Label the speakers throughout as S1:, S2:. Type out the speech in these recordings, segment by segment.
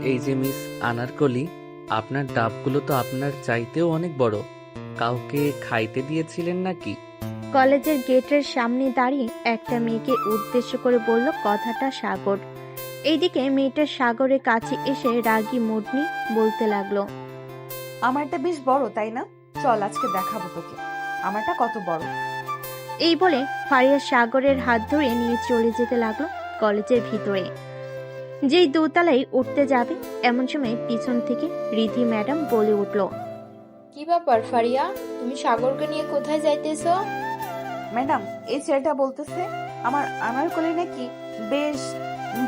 S1: এই যে মিস আনারকলি, আপনার ডাবগুলো তো আপনার চাইতেও অনেক বড়। কাউকে খাইতে দিয়েছিলেন নাকি?
S2: কলেজের গেটের সামনে দাঁড়িয়ে একটা মেয়েকে উদ্দেশ্য করে বলল কথাটা সাগর। এইদিকে মেয়েটা সাগরের কাছে এসে রাগী মুড নিয়ে বলতে লাগলো,
S3: আমারটা বেশ বড় তাই না? চল আজকে দেখাবো তোকে আমারটা কত বড়।
S2: এই বলে ফারিয়া সাগরের হাত ধরে নিয়ে চলে যেতে লাগলো কলেজের ভিতরে। যেই দোতলায় উঠতে যাবে এমন সময় পিছন থেকে রিধি ম্যাডাম বলে উঠল,
S4: কি ব্যাপার ফারিয়া, তুমি সাগরকে নিয়ে কোথায় যাইতেছো?
S3: ম্যাডাম, এই ছেলেটা বলতেছে আমার আনারকলি নাকি বেশ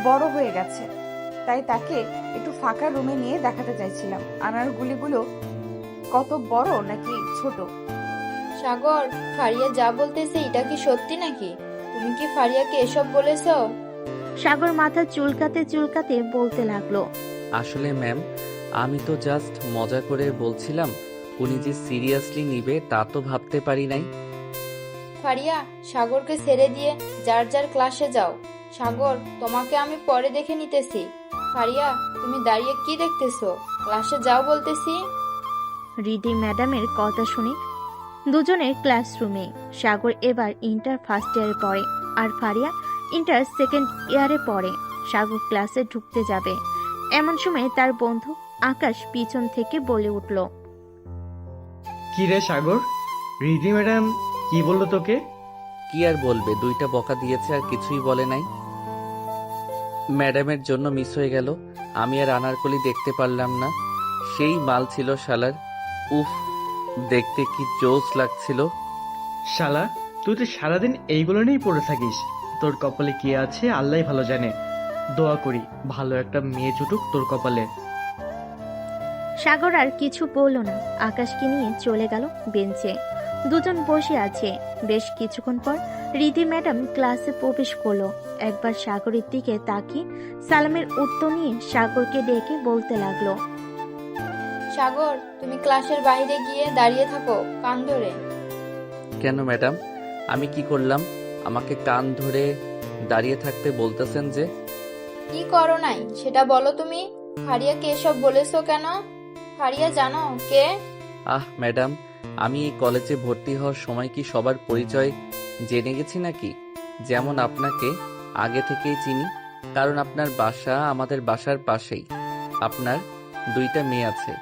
S3: বড় হয়ে গেছে, তাই তাকে একটু ফাঁকা রুমে নিয়ে দেখাতে চাইছিলাম আনারগুলিগুলো কত বড় নাকি ছোট।
S4: সাগর, ফারিয়া যা বলতেছে এটা কি সত্যি নাকি? তুমি কি ফারিয়াকে এসব বলেছো?
S2: সাগর মাথা চুলকাতে চুলকাতে বলতে লাগলো,
S1: আসলে ম্যাম, আমি তো জাস্ট মজা করে বলছিলাম। উনি যে সিরিয়াসলি নিবে তা তো ভাবতে পারি নাই।
S4: ফারিয়া, সাগরকে ছেড়ে দিয়ে যার যার ক্লাসে যাও। সাগর, তোমাকে আমি পরে দেখে নিতেছি। ফারিয়া, তুমি দাঁড়িয়ে কি দেখতেছো? ক্লাসে যাও বলতেছি।
S2: রিধি ম্যাডামের কথা শুনে দুজনের ক্লাসরুমে। সাগর এবার ইন্টার ফার্স্ট ইয়ারে পড়ে আর ফারিয়া ইন্টার সেকেন্ড ইয়ারে পড়ে। সাগর ক্লাসে ঢুকতে যাবে এমন সময় তার বন্ধু আকাশ পিছন থেকে বলে উঠল,
S5: কি রে সাগর, রিধি ম্যাডাম কি বললো তোকে?
S1: কি আর বলবে, দুইটা বকা দিয়েছে আর কিছুই বলে নাই। ম্যাডামের জন্য মিস হয়ে গেল। আমি আর আনারকলি দেখতে পারলাম না। সেই মাল ছিল শালার। উফ, দেখতে কি জোস লাগছিল।
S5: শালা, তুই তো সারাদিন এইগুলো নিয়েই পড়ে থাকিস। তোর কপালে কি আছে আল্লাহ ভালো জানে। দোয়া করি ভালো একটা মেয়ে জুটুক তোর কপালে।
S2: সাগর আর কিছু বলল না, আকাশকে নিয়ে চলে গেল বেঞ্চে। দুজন বসে আছে। বেশ কিছুক্ষণ পর রিধি ম্যাডাম ক্লাসে প্রবেশ করলো। একবার সাগরের দিকে তাকিয়ে সালামের উত্তর নিয়ে সাগরকে ডেকে বলতে লাগলো,
S4: সাগর, তুমি ক্লাসের বাইরে গিয়ে দাঁড়িয়ে থাকো কান ধরে।
S1: কেন ম্যাডাম, আমি কি করলাম? আমাকে কান ধরে দাঁড়িয়ে থাকতে বলতেছেন যে?
S4: কি করো নাই সেটা বলো তুমি। ফারিয়াকে এসব বলেছো কেন? ফারিয়া জানো কে?
S1: ম্যাডাম, আমি এই কলেজে ভর্তি হওয়ার সময় কি সবার পরিচয় জেনে গেছি নাকি? যেমন আপনাকে আগে থেকেই চিনি, কারণ আপনার বাসা আমাদের বাসার পাশেই। আপনার দুইটা মেয়ে আছে,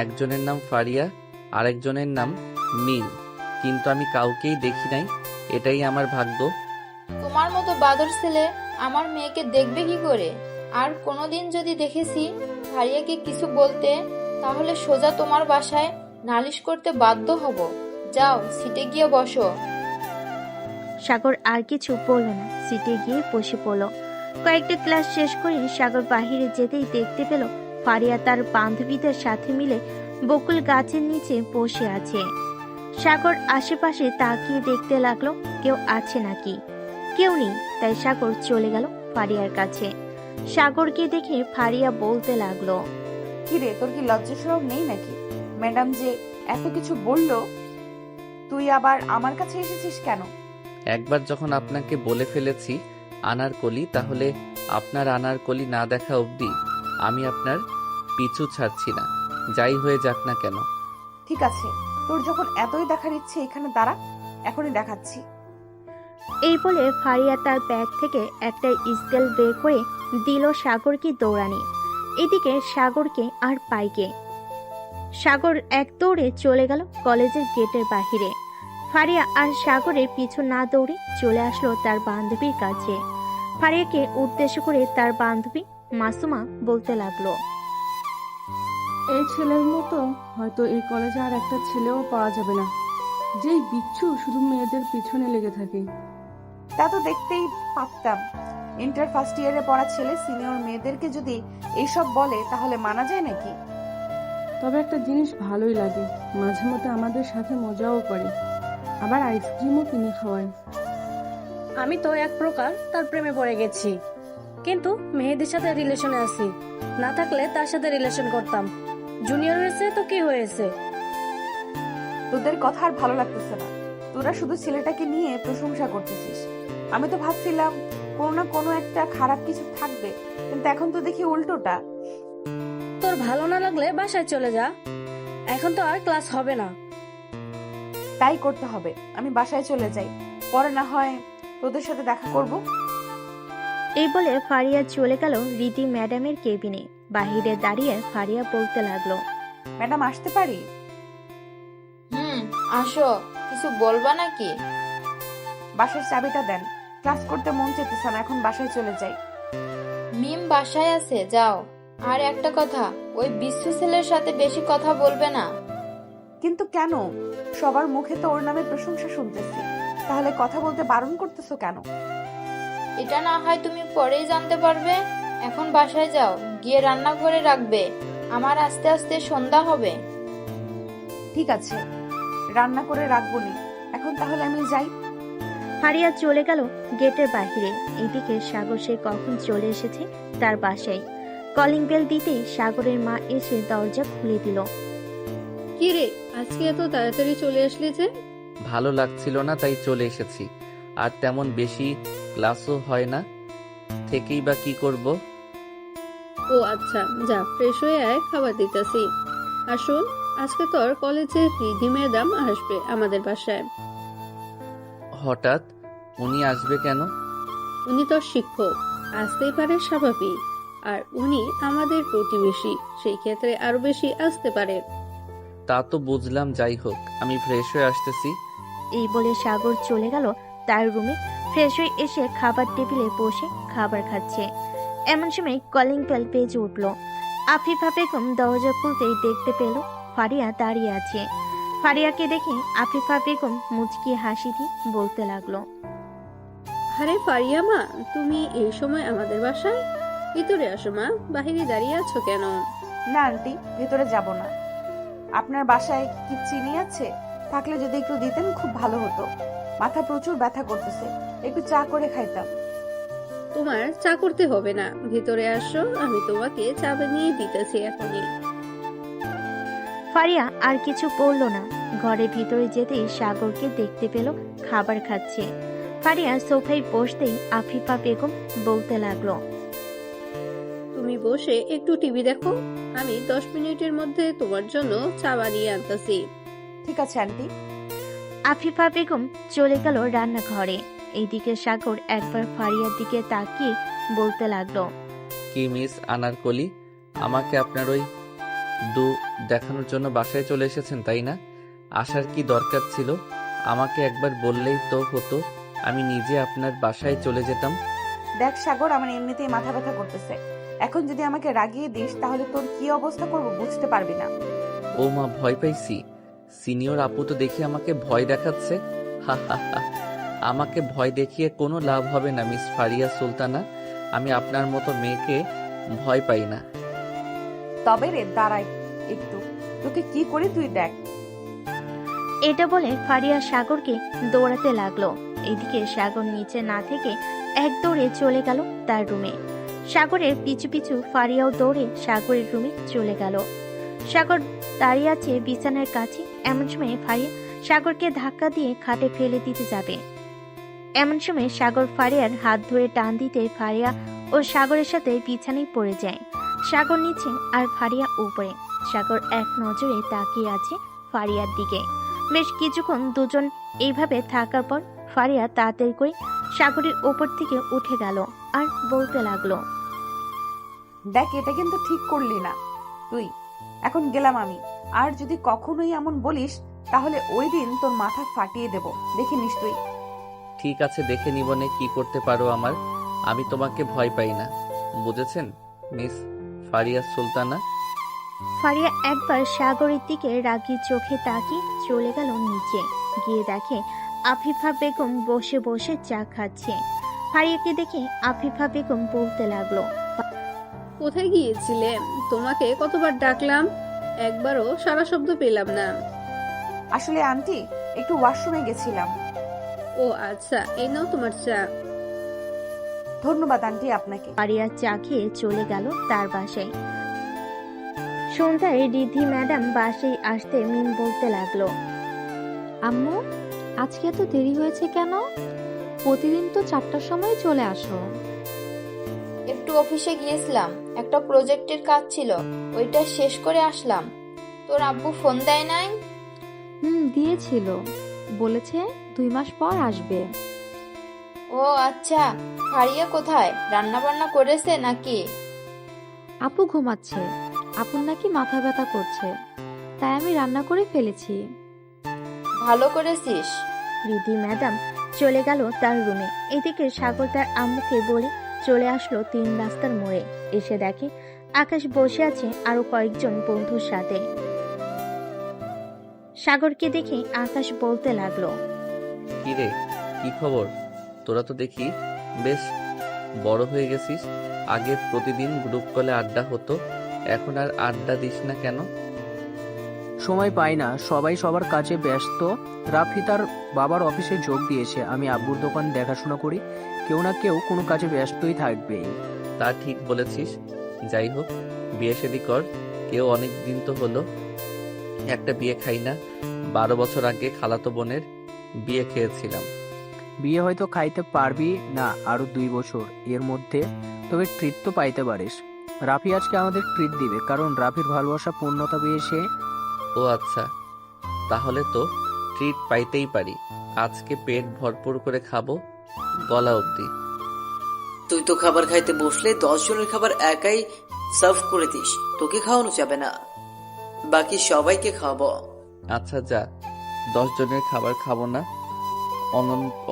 S1: একজনের নাম ফারিয়া, আরেকজনের নাম মিল। কিন্তু আমি কাউকেই দেখি নাই, এটাই আমার ভাগ্য।
S4: তোমার মতো বাদর ছেলে আমার মেয়েকে দেখবে কি করে? আর কোনোদিন যদি দেখেছি ফারিয়াকে কিছু বলতে, তাহলে সোজা তোমার বাসায় নালিশ করতে বাধ্য হব। যাও সিটে গিয়ে বসো।
S2: সাগর আর কিছু বলল না, সিটে গিয়ে বসে পড়ল। কয়েকটা ক্লাস শেষ করে সাগর বাহিরে যেতেই দেখতে পেল ফারিয়া তার বান্ধবীদের সাথে মিলে বকুল গাছের নিচে বসে আছে। সাগর আশেপাশে তাকিয়ে দেখতে লাগলো কেউ আছে নাকি। কেউ নেই, তাই সাগর চলে গেল ফারিয়ার কাছে। সাগরকে দেখে ফারিয়া বলতে লাগলো,
S3: কি রে, তোর কি লজ্জা শরম নেই নাকি? ম্যাডাম যে এত কিছু বললো, তুই আবার আমার কাছে এসেছিস কেন?
S1: একবার যখন আপনাকে বলে ফেলেছি আনারকলি, তাহলে আপনার আনারকলি না দেখা অবধি আমি আপনার পিছু ছাড়ছি না, যাই হয়ে যাক না কেন।
S3: ঠিক আছে, তোর যখন এতই দেখার ইচ্ছে এখানে দাঁড়া, এখনই দেখাচ্ছি।
S2: এই বলে ফারিয়া তার ব্যাগ থেকে একটা স্কেল বের করে দিল সাগরকে দৌড়ানি। এদিকে সাগরকে আর পাইকে। সাগর এক দৌড়ে চলে গেল কলেজের গেটের বাহিরে। ফারিয়া আর সাগরের পিছু না দৌড়ে চলে আসলো তার বান্ধবীর কাছে। ফারিয়াকে উদ্দেশ্য করে তার বান্ধবী মাসুমা বলতে লাগলো,
S6: এই ছেলের মতো হয়তো এই কলেজে আর একটা ছেলেও পাওয়া যাবে না, যেই বিচ্ছু শুধু মেয়েদের পিছনে লেগে থাকে।
S3: তা তো দেখতেই পারতাম। ইন্টার ফার্স্ট ইয়ারে পড়া ছেলে সিনিয়র মেয়েদেরকে যদি এইসব বলে তাহলে মানা যায় নাকি?
S6: তবে একটা জিনিস ভালোই লাগে, মাঝে মধ্যে আমাদের সাথে মজাও করে, আবার আইসক্রিমও কিনে খাওয়ায়।
S7: আমি তো এক প্রকার তার প্রেমে পড়ে গেছি, কিন্তু মেহেদির সাথে রিলেশনে আছি। না থাকলে তার সাথে রিলেশন করতাম। জুনিয়র হয়েছে তো কি হয়েছে?
S3: তোদের কথা আর ভালো লাগতেছে না। তোরা শুধু ছেলেটাকে নিয়ে প্রশংসা করতেছিস। আমি তো ভাবছিলাম কোনো না কোনো একটা খারাপ কিছু থাকবে, কিন্তু এখন তো দেখি উল্টোটা।
S7: তোর ভালো না লাগলে বাসায় চলে যা, এখন তো আর ক্লাস হবে না।
S3: তাই করতে হবে, আমি বাসায় চলে যাই, পরে না হয় তোদের সাথে দেখা করব।
S2: এই বলে ফারিয়া চলে গেল রীতি ম্যাডামের কেবিনে। বাহিরে দাঁড়িয়ে ফারিয়া বলতে লাগলো,
S3: ম্যাডাম আসতে পারি?
S4: আসো, কিছু বলবা নাকি?
S3: বাসার চাবিটা দেন, ক্লাস করতে মন চেতেছে না, এখন বাসায় চলে যাই।
S4: মিম বাসায় আছে, যাও। আর একটা কথা, ওই বিশ্বু ছেলের সাথে বেশি কথা বলবে না।
S3: কিন্তু কেন? সবার মুখে তো ওর নামে প্রশংসা শুনতেছি, তাহলে কথা বলতে বারণ করতেছো কেন?
S4: এটা না হয় তুমি পরেই জানতে পারবে। এখন বাসায় যাও, গিয়ে রান্না করে রাখবে, আমার আস্তে আস্তে সন্ধ্যা হবে।
S3: ঠিক আছে, রান্না করে রাখবো নি, এখন তাহলে আমি যাই।
S2: ফারিয়া চলে গেল গেটের বাহিরে। এদিকে সাগর সে কখন চলে এসেছে তার বাসায়। কলিং বেল দিতেই সাগরের মা এসে দরজা খুলে দিল।
S8: কি রে, আজকে এত তাড়াতাড়ি চলে আসলি যে?
S1: ভালো লাগছিল না তাই চলে এসেছি। আর তেমন বেশি ক্লাসও হয় না, থেকেই বা কি করব।
S8: ও আচ্ছা, যা ফ্রেশ হয়ে আয়, খাবার দিতেছি। আর শোন, আজকে তোর কলেজে রিধি ম্যাডাম আসবে আমাদের বাসায়।
S1: হঠাৎ উনি আসবে কেন?
S8: উনি তোর শিক্ষক, আসতেই পারে, স্বাভাবিক। আর উনি আমাদের প্রতিবেশী, সেই ক্ষেত্রে আরো বেশি আসতে পারে।
S1: তা তো বুঝলাম, যাই হোক আমি ফ্রেশ হয়ে আসতেছি।
S2: এই বলে সাগর চলে গেল তার রুমে। ফ্রেশ হয়ে এসে খাবার টেবিলে বসে খাবার খাচ্ছে। এমন সময় কলিং বেল বেজে উঠল। আফিফা বেগম দরজা খুলতেই দেখতে পেল ফারিয়া দাঁড়িয়ে আছে। ফারিয়াকে দেখে আফিফা বেগম মুচকি হাসি দিয়ে বলতে লাগলো,
S8: আরে ফারিয়া মা, তুমি এই সময় আমাদের বাসায়? ভিতরে আসো মা, বাহিরে দাঁড়িয়ে আছো কেন?
S3: না আন্টি, ভেতরে যাব না। আপনার বাসায় কি চিনি আছে? থাকলে যদি একটু দিতেন খুব ভালো হতো, মাথা প্রচুর ব্যথা করতেছে, একটু চা করে খাইতাম।
S8: তোমার চা করতে হবে না, ভিতরে আসো, আমি তোমাকে চা বানিয়ে দিতেছি এখনই।
S2: ফারিয়া আর কিছু বলল না। ঘরের ভিতরে যেতেই সাগরকে দেখতে পেল খাবার খাচ্ছে। ফারিয়া সোফায় বসতেই আফিফা বেগম বলতে লাগলো,
S8: তুমি বসে একটু টিভি দেখো, আমি 10 মিনিটের মধ্যে তোমার জন্য চা বানিয়ে আনতেছি।
S3: ঠিক আছে আন্টি।
S2: আফিফা বেগম চলে গেল রান্নাঘরে। এইদিকে সাগর একবার ফারিয়ার দিকে তাকিয়ে বলতে লাগলো,
S1: কি মিস আনারকলি, আমাকে আপনার ওই দেখানোর জন্য বাসায় চলে এসেছেন তাই না? আসার কি দরকার ছিল? আমাকে একবার বললেই তো হতো, আমি নিজে আপনার বাসায় চলে যেতাম।
S3: দেখ সাগর, আমার এমনিতেই মাথা ব্যথা করতেছে, এখন যদি আমাকে রাগিয়ে দিস তাহলে তোর কি অবস্থা করব বুঝতে পারবি না।
S1: ও মা, ভয় পাইছি। সিনিয়র আপু তো দেখি আমাকে ভয় দেখাচ্ছে। হা হা হা। আমাকে ভয় দেখিয়ে কোনো লাভ হবে না মিস ফারিয়া সুলতানা, আমি আপনার মতো মেয়েকে ভয় পাই না।
S3: তবে রে দাঁড়াই একটু, তোকে কি করে তুই দেখ।
S2: এটা বলে ফারিয়া সাগরকে দৌড়াতে লাগলো। এদিকে সাগর নিচে না থেকে এক দৌড়ে চলে গেল তার রুমে। সাগরের পিছু পিছু ফারিয়াও দৌড়ে সাগরের রুমে চলে গেল। সাগর দাঁড়িয়ে আছে বিছানার কাছে। এমন সময় ফারিয়া সাগরকে ধাক্কা দিয়ে খাটে ফেলে দিতে যাবে। এমন সময় সাগর ফারিয়ার হাত ধরে টান দিতে ফারিয়া ও সাগরের সাথে বিছানায় পড়ে যায়। সাগর নিচে আর ফারিয়া উপরে। সাগর এক নজরে তাকিয়ে আছে ফারিয়ার দিকে। বেশ কিছুক্ষণ দুজন এইভাবে থাকার পর ফারিয়া তাড়াতাড়ি করে সাগরের ওপর থেকে উঠে গেল আর বলতে লাগলো,
S3: দেখ এটা কিন্তু ঠিক করলি না তুই, এখন গেলাম আমি। আর যদি কখনোই এমন বলিস তাহলে ওই দিন তোর মাথা ফাটিয়ে দেব, দেখে নিস তুই।
S1: ঠিক আছে, দেখে নিবনে কি করতে পারো আমার। আমি তোমাকে ভয় পাই না, বুঝেছেন মিস ফারিয়া সুলতানা?
S2: ফারিয়া একবার সাগরের দিকে রাগী চোখে তাকিয়ে চলে গেল নিচে। গিয়ে দেখে আফিফা বেগম বসে বসে চা খাচ্ছে। ফারিয়াকে দেখে আফিফা বেগম বলতে লাগলো,
S8: কোথায় গিয়েছিলে? তোমাকে কতবার ডাকলাম, একবারও সারা শব্দ পেলাম না।
S3: আসলে আন্টি একটু ওয়াশরুমে গেছিলাম।
S8: ও আচ্ছা, এই নাও তোমার চা।
S3: ধন্যবাদ আন্টি আপনাকে।
S2: ফারিয়া চা খেয়ে চলে গেল তার বাসায়। সন্ধ্যায় রিদ্ধি ম্যাডাম বাসায় আসতে মিম বলতে লাগলো,
S9: আম্মু, আজকে এত দেরি হয়েছে কেন? প্রতিদিন তো 4টার সময় চলে আসো।
S4: একটু অফিসে গিয়েছিলাম, একটা প্রজেক্টের কাজ ছিল, ওইটা শেষ করে আসলাম। তোর আব্বু ফোন দেয় নাই?
S9: দিয়েছিল, বলেছে 2 মাস পর আসবে।
S4: ও আচ্ছা, ফারিয়া কোথায়? রান্না বান্না করেছে নাকি?
S9: আপু ঘুমাচ্ছে, আপুর নাকি মাথা ব্যথা করছে, তাই আমি রান্না করে ফেলেছি।
S4: ভালো করেছিস।
S2: রিধি ম্যাডাম চলে গেল তার রুমে। এদিকে সাগর তার আম্মুকে বলে চলে আসলো 3 রাস্তার মোড়ে। এসে দেখে আকাশ বসে আছে আরো কয়েকজন বন্ধুর সাথে। সাগরকে দেখে আকাশ বলতে লাগলো,
S1: কি রে, কি খবর? তোরা তো দেখি বেশ বড় হয়ে গেছিস। আগে প্রতিদিন গ্রুপ কলে আড্ডা হতো, এখন আর আড্ডা দিস না কেন?
S10: সময় পাই না, সবাই সবার কাজে ব্যস্ত। রাফি তার বাবার অফিসে যোগ দিয়েছে, আমি আব্বুর দোকান দেখাশোনা করি। কেউ না কেউ কোনো কাজে ব্যস্তই থাকবে।
S1: তা ঠিক বলেছিস। যাই হোক, বিয়ে শাদী কর। কেউ অনেক দিন তো হলো একটা বিয়ে খাই না। 12 বছর আগে খালাতো বোনের বিয়ে খেয়েছিলাম।
S10: বিয়ে হয়তো খাইতে পারবি না আরো 2 বছর এর মধ্যে, তবে ট্রিট তো পাইতে পারিস। রাফি আজকে আমাদের ট্রিট দিবে, কারণ রাফির ভালোবাসা পূর্ণতা পেয়েছে।
S1: ও আচ্ছা, তাহলে তো ট্রিট পাইতেই পারি। আজকে পেট ভরপুর করে খাবো, গলা অবধি।
S11: তুই তো খাবার খাইতে বসলে 10 জনের খাবার একাই সার্ভ করে দিস, তোকে খাওয়ানো যাবে না, বাকি সবাইকে খাওয়াবো।
S1: আচ্ছা যা, 10 জনের খাবার খাবো না,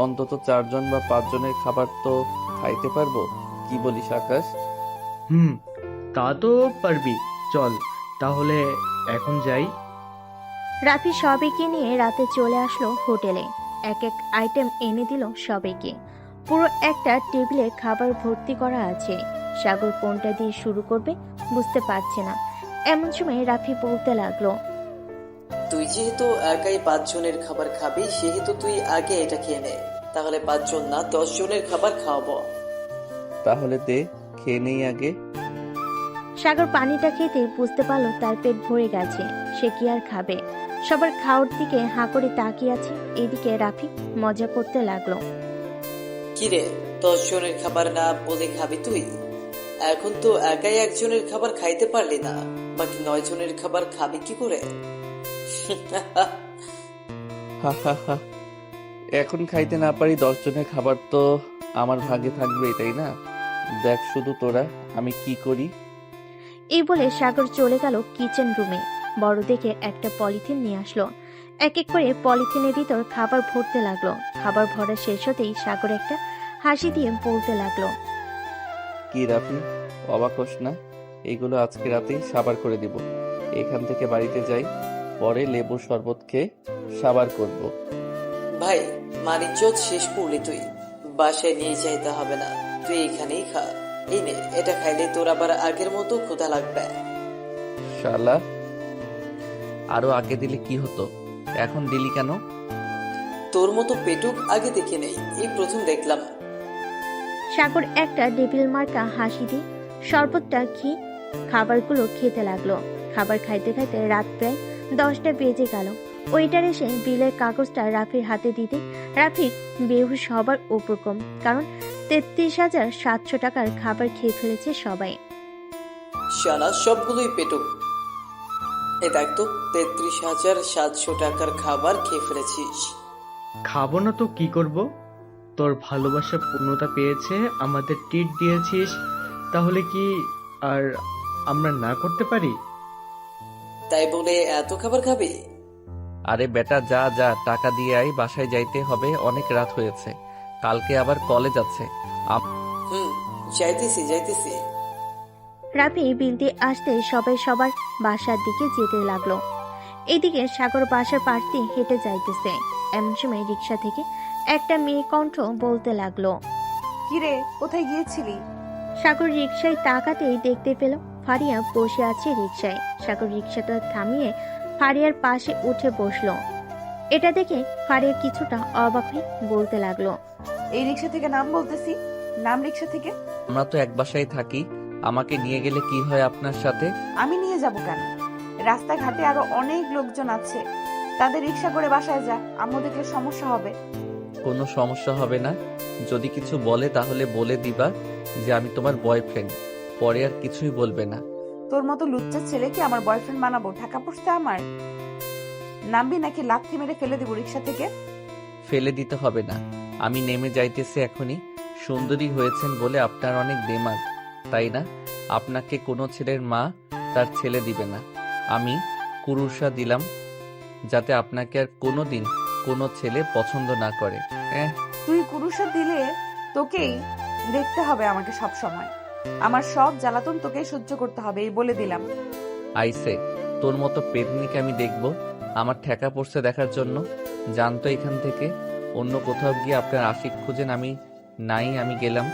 S1: অন্তত 4 জন বা 5 জনের খাবার তো খাইতে পারবো। কি বলিস আকাশ?
S5: তা তো পারবি। চল তাহলে এখন যাই।
S2: রাফি সবাইকে নিয়ে রাতে চলে আসলো হোটেলে। এক এক আইটেম এনে দিল সবাইকে। পুরো একটা টেবিলে খাবার ভর্তি করা আছে। সাগর কোনটা দিয়ে শুরু করবে বুঝতে পারছে না। এমন সময় রাফি বলতে লাগলো,
S11: তুই যেহেতু একাই 5 জনের খাবার খাবি, সেহেতু তুই আগে এটা খেয়ে নে, তাহলে 5 জন না 10 জনের খাবার খাওয়াবো।
S1: তাহলে দে, খেয়ে নেই আগে।
S2: সাগর পানিটা খেতে বুঝতে পারলো তার পেট ভরে গেছে, সে কি আর খাবে। সবার খাওয়ার দিকে হাঁ করে তাকিয়ে আছে। এদিকে রাফি মজা করতে লাগলো,
S11: কিরে, 10 জনের খাবার না বলে খাবি তুই? এখন তো একাই 1 জনের খাবার খাইতে পারলি না, বাকি 9 জনের খাবার খাবি কি করে?
S1: হা হা হা, এখন খাইতে না পারি 10 জনের খাবার তো আমার ভাগে থাকবেই, তাই না? দেখ শুধু তোরা আমি কি করি।
S2: এই বলে সাগর চলে গেল কিচেন রুমে। বড় দেখে একটা পলিথিন নিয়ে আসলো। এক এক করে পলিথিনের ভিতর খাবার ভরতে লাগলো। খাবার ভরা শেষ হতেই সাগর একটা হাসি দিয়ে বলতে লাগলো,
S1: কি রাফি, অবাক হোস না? এইগুলো আজকে রাতেই সাবার করে দিব। এখান থেকে বাড়িতে যাই, পরে লেবুর শরবত খেয়ে সাবার করব।
S11: ভাই, মানিজ্জত শেষ করলি তুই, বাসায় নিয়ে যাইতে হবে না, তুই এখানেই খা। এই নে, এটা খাইলে তোর আবার আগের মতো ক্ষুধা লাগবে।
S1: শালা, আরো আগে দিলে কি হতো, এখন দিলি কেন?
S11: তোর মতো পেটুক আগে দেখে নেই, এই প্রথম দেখলাম।
S2: সাগর একটা ডেবিল মার্কা হাসি দিয়ে শরবতটা খেয়ে খাবারগুলো খেতে লাগলো। খাবার খাইতে খাইতে রাত প্রায় 10টা বেজে গেল। ওয়েটার এসে বিলের কাগজটা রাফির হাতে দিতে রাফি বেহুশ হবার উপক্রম, কারণ 33,700 টাকার খাবার খেয়ে ফেলেছে সবাই।
S11: শালা, সবগুলোই পেটুক। এ দেখ তো, 33,700 টাকার খাবার খেয়ে ফেলেছিস।
S5: খাবো না তো কি করব? তোর ভালোবাসা পূর্ণতা পেয়েছে, আমাদের ট্রিট দিয়েছিস, তাহলে কি আর আমরা না করতে পারি?
S11: তাই বলে এত খাবার খাবি?
S1: আরে বেটা, যা যা, টাকা দিয়ে আই, বাসায় যাইতে হবে, অনেক রাত হয়েছে, কালকে আবার কলেজ আছে।
S11: যাইতেছি।
S2: রাফি বিল দিয়ে আসতে সবাই সবার বাসার দিকে যেতে লাগলো। এদিকে সাগর বাসার পাশ দিয়ে হেঁটে যাইতেছে। এমন সময় রিক্সা থেকে একটা মেয়ে কণ্ঠ বলতে লাগলো,
S3: কিরে, কোথায় গিয়েছিলি?
S2: সাগর রিক্সায় তাকাতেই দেখতে পেল ফারিয়া বসে আছে রিক্সায়। সাগর রিক্সাটা থামিয়ে ফারিয়ার পাশে উঠে বসলো। এটা দেখে ফারিয়া কিছুটা অবাক হয়ে বলতে লাগলো,
S3: এই রিক্সা থেকে নাম বলতেছি, নাম রিক্সা থেকে।
S1: আমরা তো এক বাসায় থাকি, আমাকে নিয়ে গেলে কি হয় আপনার সাথে?
S3: আমি নিয়ে যাব কেন? রাস্তাঘাটে আরো অনেক লোকজন আছে, তাদের রিক্সা করে বাসায় যা, আম্মু দেখলে সমস্যা হবে।
S1: কোনো সমস্যা হবে না, যদি কিছু বলে তাহলে বলে দিবা যে আমি তোমার বয়ফ্রেন্ড, পরে আর কিছুই বলবে না।
S3: তোর মতো লুচ্চা ছেলেকে আমার বয়ফ্রেন্ড বানাবো? টাকা পড়ছে আমার। নামবি নাকি লাথি মেরে ফেলে দিব রিক্সা থেকে?
S1: ফেলে দিতে হবে না, আমি নেমে যাইতেছি এখনই। সুন্দরী হয়েছেন বলে আপনার অনেক দেমাগ, তাই না? আপনাকে কোনো ছেলের মা তার ছেলে দিবে না। আমি কুরুষা দিলাম যাতে আপনাকে আর কোনোদিন কোনো ছেলে পছন্দ না করে।
S3: তুই কুরুষা দিলে তোকেই দেখতে হবে আমাকে সব সময়। আমার সব জ্বালাতন তোকেই সহ্য করতে হবে, এই বলে দিলাম।
S1: আইসে, তোর মতো পেতনিকে আমি দেখব আমার ঠেকা পড়ছে দেখার জন্য? জানতো এখান থেকে অন্য কোথাও গিয়ে আপনার আশিক খুঁজেন, আমি নাই, আমি গেলাম।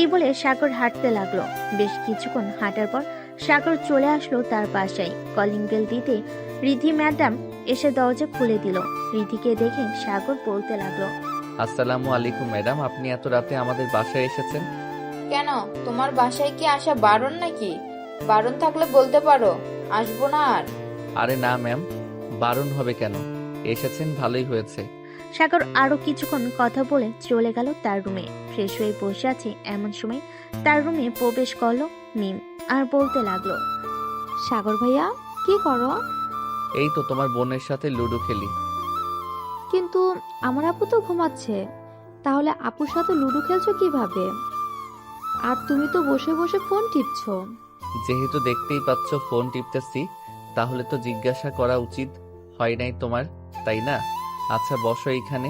S2: এই বলে সাগর হাঁটতে লাগলো। বেশ কিছুক্ষণ হাঁটার পর সাগর চলে আসলো তার বাসায়। কলিং বেল দিতে রিধি ম্যাডাম এসে দরজা খুলে দিল। রিধিকে দেখে সাগর বলতে লাগলো,
S1: আসসালামু আলাইকুম ম্যাডাম, আপনি এত রাতে আমাদের বাসায় এসেছেন?
S4: কেন, তোমার বাসায় কি আসা বারণ নাকি? বারণ থাকলে বলতে পারো, আসবো না আর।
S1: আরে না ম্যাম, বারণ হবে কেন? এসেছেন ভালোই হয়েছে।
S2: সাগর আরো কিছুক্ষণ কথা বলে চলে গেল তার রুমে। ফ্রেশ হয়ে বসে আছে এমন সময় তার রুমে প্রবেশ করলো মিম আর বলতে লাগলো,
S9: সাগর ভাইয়া কি করো?
S1: এই তো তোমার বোনের সাথে লুডো খেলি।
S9: কিন্তু আমার আপু তো ঘুমাচ্ছে, তাহলে আপুর সাথে লুডো খেলছো কিভাবে? আর তুমি তো বসে বসে ফোন টিপছো।
S1: যেহেতু দেখতেই পাচ্ছ ফোন টিপতেছি, তাহলে তো জিজ্ঞাসা করা উচিত হয় নাই তোমার, তাই না? আচ্ছা বসো এইখানে,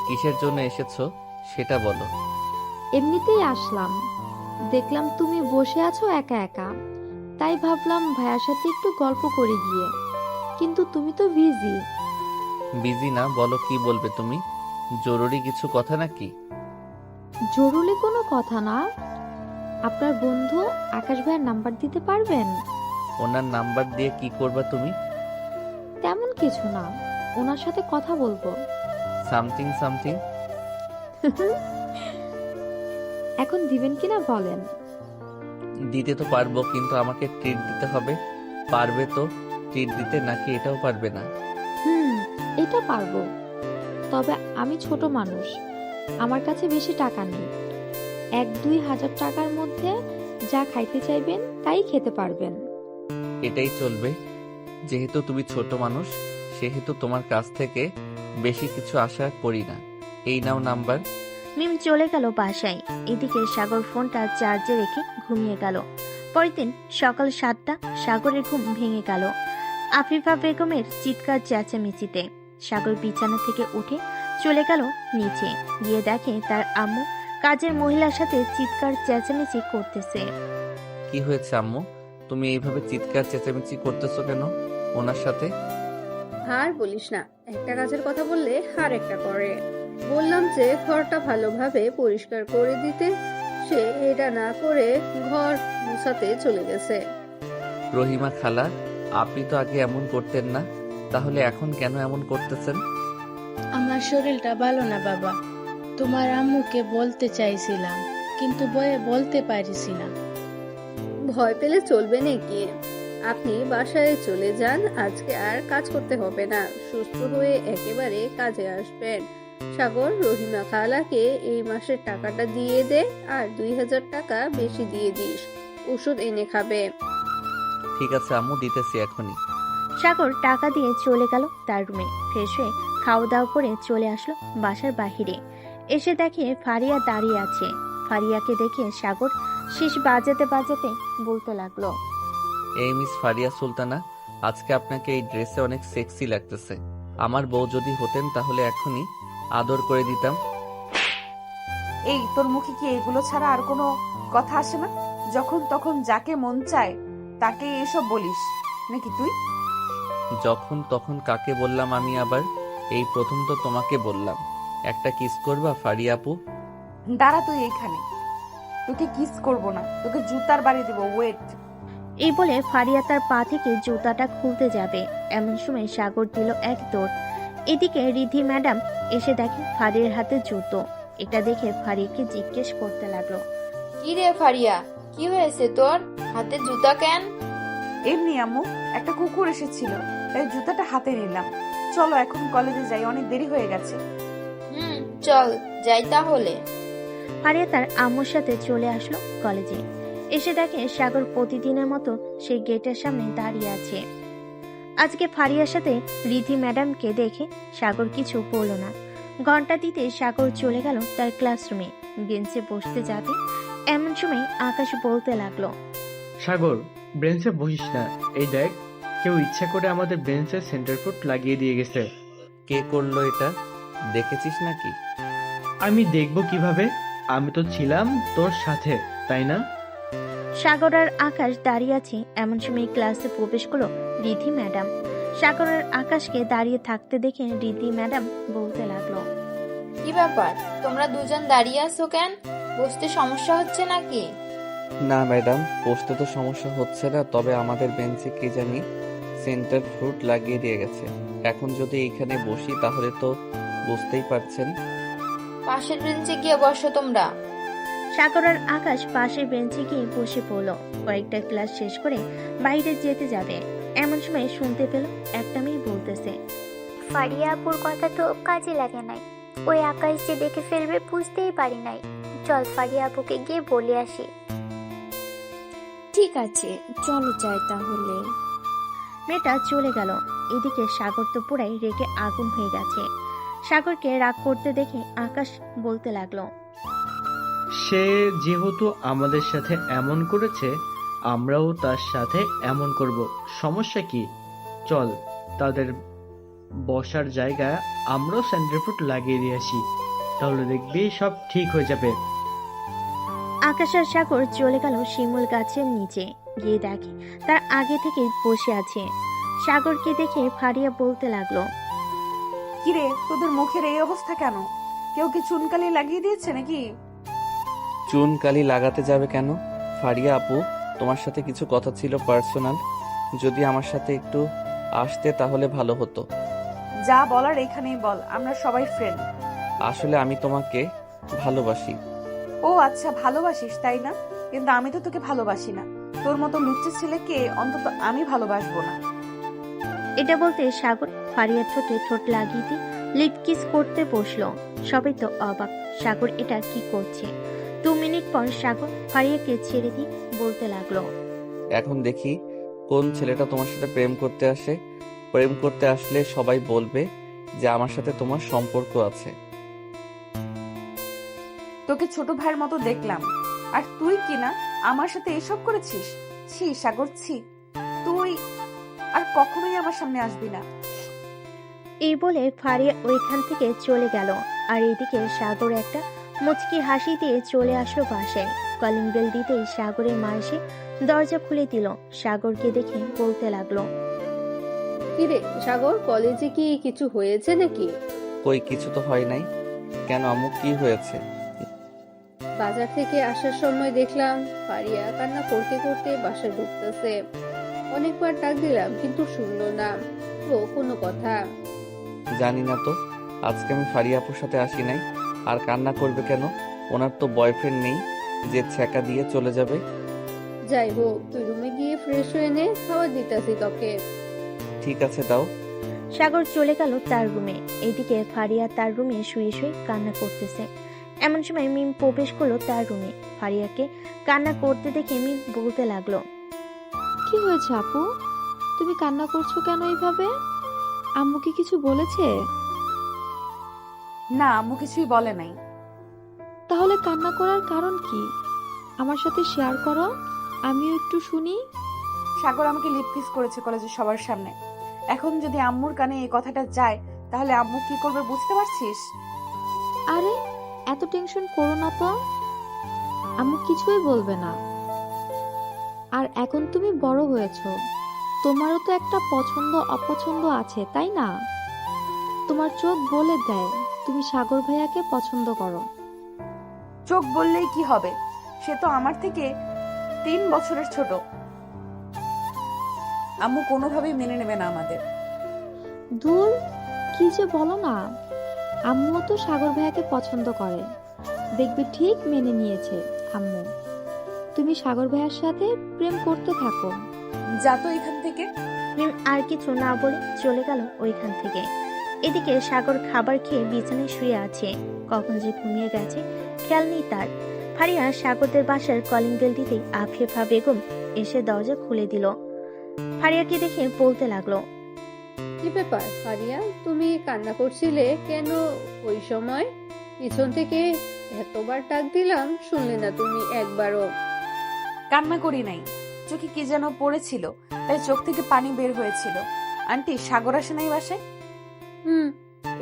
S1: কিসের জন্য এসেছো সেটা বলো।
S9: এমনিতেই আসলাম, দেখলাম তুমি বসে আছো একা একা, তাই ভাবলাম ভাইয়ার সাথে একটু গল্প করে গিয়ে। কিন্তু তুমি তো বিজি।
S1: বিজি না, বলো কি বলবে তুমি? জরুরি কিছু কথা নাকি?
S9: জরুরি কোনো কথা না। আপনার বন্ধু আকাশ ভাইয়ের নাম্বার দিতে পারবেন?
S1: ওনার নাম্বার দিয়ে কি করবা তুমি?
S9: তেমন কিছু না, ওনার সাথে কথা বলবো।
S1: Something something?
S9: এখন দিবেন কিনা বলেন?
S1: দিতে তো পারবো, কিন্তু আমাকে ট্রিট দিতে হবে। পারবে তো ট্রিট দিতে, নাকি এটাও পারবে না?
S9: এটা পারবো, তবে আমি ছোট মানুষ, আমার কাছে বেশি টাকা নেই। 1-2 হাজার টাকার মধ্যে যা খাইতে চাইবেন তাই খেতে পারবেন।
S1: এটাই চলবে। যেহেতু তুমি ছোট মানুষ, সেহেতু তোমার কাছ থেকে বেশি কিছু আশা করি না। এই নাও নাম্বার।
S2: মিম চলে গেল বাসায়। এদিকে সাগর ফোনটা চার্জে রেখে ঘুমিয়ে গেল। পরের দিন সকাল 7টা, সাগরের ঘুম ভেঙে গেল আফিফা বেগমের চিৎকার চেঁচামেচিতে। সাগর বিছানা থেকে উঠে চলে গেল নিচে, গিয়ে দেখে তার আম্মু কাজের মহিলার সাথে চিৎকার চেঁচামেচি করতেছে।
S1: কি হয়েছে আম্মু, তুমি এইভাবে চিৎকার চেঁচামেচি করতেছো কেন ওনার সাথে?
S8: আর বলিস না, একটা কাজের কথা বললে আর একটা করে। বললাম যে ঘরটা ভালোভাবে পরিষ্কার করে দিতে, সে এটা না করে ঘর মুছাতে চলে গেছে।
S1: রহিমা খালা, আপনি তো আগে এমন করতেন না, তাহলে এখন কেন এমন করতেছেন?
S12: আমার শরীরটা ভালো না বাবা, তোমার আম্মুকে বলতে চাইছিলাম কিন্তু ভয়ে বলতে পারিছি না।
S8: ভয় পেলে চলবে নাকি? আপনি বাসায় চলে যান, আজকে আর কাজ করতে হবে না, সুস্থ হয়ে একেবারে কাজে আসবেন। সাগর, রহিমা খালাকে এই মাসের টাকাটা দিয়ে দে, আর 2000 টাকা বেশি দিয়ে দিস, ওষুধ এনে খাবে।
S1: ঠিক আছে আম্মু, দিতেছি এখনই।
S2: সাগর টাকা দিয়ে চলে গেল তার রুমে। ফ্রেশ হয়ে খাওয়া দাওয়া করে চলে আসলো বাসার বাহিরে। এসে দেখে ফারিয়া দাঁড়িয়ে আছে। ফারিয়াকে দেখে সাগর শীষ বাজাতে বাজাতে বলতে লাগলো,
S1: এই মিস ফারিয়া সুলতানা, আজকে আপনাকে এই ড্রেসে অনেক সেক্সি লাগতেছে। আমার বউ যদি হতেন তাহলে এখনই আদর করে দিতাম।
S3: এই তোর মুখে কি এগুলো ছাড়া আর কোনো কথা আসে না? যখন তখন যাকে মন চায় তাকে এসব বলিস নাকি তুই?
S1: যখন তখন কাকে বললাম আমি আবার? এই প্রথম তো তোমাকে বললাম। একটা কিস করবা ফারিয়া আপু?
S3: দাঁড়া তুই এইখানে, তোকে কিস করব না, তোকে জুতার বাড়ি দেবো, ওয়েট।
S2: এই বলে ফারিয়া তার পা থেকে জুতাটা খুলতে যাবে, এমন সময় সাগর দিল এক দৌড়। এদিকে রিধি ম্যাডাম এসে দেখে ফারিয়ার হাতে জুতো। এটা দেখে ফারিয়াকে জিজ্ঞেস করতে লাগলো,
S4: কি রে ফারিয়া, কি হয়েছে তোর হাতে জুতা কেন?
S3: এমনি আম্মু, একটা কুকুর এসেছিল তাই জুতাটা হাতে নিলাম। চলো এখন কলেজে যাই, অনেক দেরি হয়ে গেছে।
S4: চল যাই তাহলে।
S2: ফারিয়া তার আম্মুর সাথে চলে আসলো কলেজে। এসে দেখে সাগর প্রতিদিনের মতো সেই গেটের সামনে দাঁড়িয়ে আছে। আজকে ফারিয়ার সাথে রিধি ম্যাডামকে দেখে সাগর কিছু বলল না। ঘন্টা দিতে সাগর চলে গেল তার ক্লাসরুমে। বেঞ্চে বসতে যাবে এমন সময় আকাশ বলতে লাগলো,
S5: সাগর, বেঞ্চে বসিস না। এই দেখ, কেউ ইচ্ছা করে আমাদের বেঞ্চের সেন্টার ফুট লাগিয়ে দিয়ে গেছে।
S1: কে করলো এটা? দেখেছিস নাকি?
S5: আমি দেখবো কিভাবে? আমি তো ছিলাম তোর সাথে, তাই না?
S2: সাগর আর আকাশ দাঁড়িয়ে আছে এমন সময় ক্লাসে প্রবেশ করলো রিধি ম্যাডাম। সাগর আর আকাশকে দাঁড়িয়ে থাকতে দেখে রিধি ম্যাডাম বলতে লাগলো,
S4: কি ব্যাপার, তোমরা দুজন দাঁড়িয়ে আছো কেন? বসতে সমস্যা হচ্ছে নাকি?
S1: না ম্যাডাম, বসতে তো সমস্যা হচ্ছে না, তবে আমাদের বেঞ্চে কে জানি সেন্টার ফ্রুট লাগিয়ে দিয়ে গেছে। এখন যদি এইখানে বসি তাহলে তো বুঝতেই পারছেন।
S4: পাশের বেঞ্চে গিয়ে বসো তোমরা।
S2: সাগর আর আকাশ পাশের বেঞ্চে গিয়ে বসে পড়লো। কয়েকটা ক্লাস শেষ করে বাইরে যেতে যাবে এমন সময় শুনতে পেল একটা মেয়ে বলতেছে,
S13: ফারিয়া আপুর কথা তো কাজে লাগে নাই। ওই আকাশ যে দেখে ফেলবে বুঝতেই পারি নাই। চল ফারিয়া আপুকে গিয়ে বলে আসি।
S9: ঠিক আছে, চলো যাই তাহলে।
S2: মেয়েটা চলে গেল। এদিকে সাগর তো পুরাই রেগে আগুন হয়ে গেছে। সাগরকে রাগ করতে দেখে আকাশ বলতে লাগলো,
S5: সে যেহেতু আমাদের সাথে এমন করেছে, আমরাও তার সাথে এমন করব। সমস্যা কি? চল, তাদের বসার জায়গায় আমরাও সেন্টার ফুট লাগিয়ে দিয়ে আসি, তাহলে দেখবি সব ঠিক হয়ে যাবে।
S2: আকাশ আর সাগর চলে গেল শিমুল গাছের নিচে। গিয়ে দেখে তার আগে থেকে বসে আছে। সাগরকে দেখে ফারিয়া বলতে লাগলো,
S3: কিরে, তোদের মুখের এই অবস্থা কেন? কেউ কি চুনকালি লাগিয়ে দিয়েছে নাকি?
S1: চুন কালি লাগাতে যাবে কেন? ফারিয়া আপু, তোমার সাথে কিছু কথা ছিল পার্সোনাল। যদি আমার সাথে একটু আসতে তাহলে ভালো হতো।
S3: যা বলার এখানেই বল, আমরা সবাই ফ্রেন্ড।
S1: আসলে আমি তোমাকে ভালোবাসি।
S3: ও আচ্ছা, ভালোবাসিস তাই না? কিন্তু আমি তো তোকে ভালোবাসি না। তোর মতো লুচ্চে ছেলেকে অন্তত আমি ভালোবাসবো না।
S2: এটা বলতে সাগর ফারিয়ার ঠোঁটে ঠোঁট লাগিয়ে দিয়ে লিপ কিস করতে বসলো। সবাই তো অবাক, সাগর এটা কি করছে। 2 মিনিট পর সাগর ফারিয়াকে ছেড়ে দিয়ে বলতে লাগলো,
S1: এখন দেখি কোন ছেলেটা তোমার সাথে প্রেম করতে আসে। প্রেম করতে আসলে সবাই বলবে যে আমার সাথে তোমার সম্পর্ক আছে।
S3: তোকে ছোট ভাইয়ের মতো দেখলাম, আর তুই কিনা আমার সাথে এসব করেছিস। ছি সাগর, ছি। তুই আর কখনোই আমার সামনে আসবি না।
S2: এই বলে ফারিয়া ওইখান থেকে চলে গেল। আর এদিকে সাগর একটা মুচকি হাসি দিয়ে চলে আসলো বাসায়। কলিং বেল দিতেই সাগরের মা এসে দরজা খুলে দিল। সাগরকে দেখে বলতে লাগলো,
S8: কিরে সাগর, কলেজে কি কিছু হয়েছে নাকি?
S1: কই কিছু তো হয় নাই। কেন আম্মু, কি হয়েছে?
S8: বাজার থেকে আসার সময় দেখলাম ফারিয়া কান্না করতে করতে বাসায় ঢুকতেছে। অনেকবার ডাক দিলাম কিন্তু শুনলো না। ও কোনো কথা?
S1: জানি না তো, আজকে আমি ফারিয়া আপুর সাথে আসি নাই। আর কান্না করবে কেন? ওনার তো বয়ফ্রেন্ড নেই যে ছ্যাঁকা দিয়ে চলে যাবে।
S8: যাই হোক, তুই রুমে গিয়ে ফ্রেশ হয়ে নে, খাবার দিতেছি তোকে।
S1: ঠিক আছে, দাও।
S2: সাগর চলে গেল তার রুমে। এদিকে ফারিয়া তার রুমে শুয়ে শুয়ে কান্না করতেছে। এমন সময় মিম প্রবেশ করলো তার রুমে। ফারিয়াকে কান্না করতে দেখে মিম বলতে লাগলো,
S9: কি হয়েছে আপু, তুমি কান্না করছো কেন এইভাবে? আম্মু কি কিছু বলেছে?
S3: না, আম্মু কিছুই বলে নাই।
S9: তাহলে কান্না করার কারণ কি? আমার সাথে শেয়ার করো, আমিও একটু শুনি।
S3: সাগর আমাকে লিপ কিস করেছে কলেজের সবার সামনে। এখন যদি আম্মুর কানে এই কথাটা যায় তাহলে আম্মু কি করবে বুঝতে পারছিস?
S9: আরে এত টেনশন করো না তো, আম্মু কিছুই বলবে না। আর এখন তুমি বড় হয়েছো, তোমারও তো একটা পছন্দ অপছন্দ আছে, তাই না? তোমার চোখ বলে দেয় তুমি সাগর ভাইয়াকে পছন্দ করো।
S3: চোখ বললেই কি হবে? সে তো আমার থেকে 3 বছরের ছোট। আম্মু কোনোভাবেই মেনে নেবে না আমাদের।
S9: দূর, কি যে বলো না, আম্মু তো সাগর ভাইয়াকে পছন্দ করে, দেখবে ঠিক মেনে নিয়েছে আম্মু। তুমি সাগর ভাইয়ার সাথে প্রেম করতে থাকো।
S3: যা তো এখান থেকে।
S2: মিম আর কিছু না বলে চলে গেল ওইখান থেকে। এদিকে সাগর খাবার খেয়ে বিছানায় শুয়ে আছে। কখন যে ঘুমিয়ে গেছে খেয়াল নেই তার। ফারিয়া সাগরদের বাসার কলিং বেল দিতেই আফিফা বেগম এসে দরজা খুলে দিল। ফারিয়াকে দেখে বলতে লাগলো,
S8: কি ব্যাপার ফারিয়া, তুমি কান্না করছিলে কেন ওই সময়? পিছন থেকে এতবার ডাক দিলাম, শুনলে না তুমি একবারও?
S3: কান্না করি নাই, চোখে কি যেন পড়েছিল, তাই চোখ থেকে পানি বের হয়েছিল। আন্টি, সাগর আসে নাই বাসায়?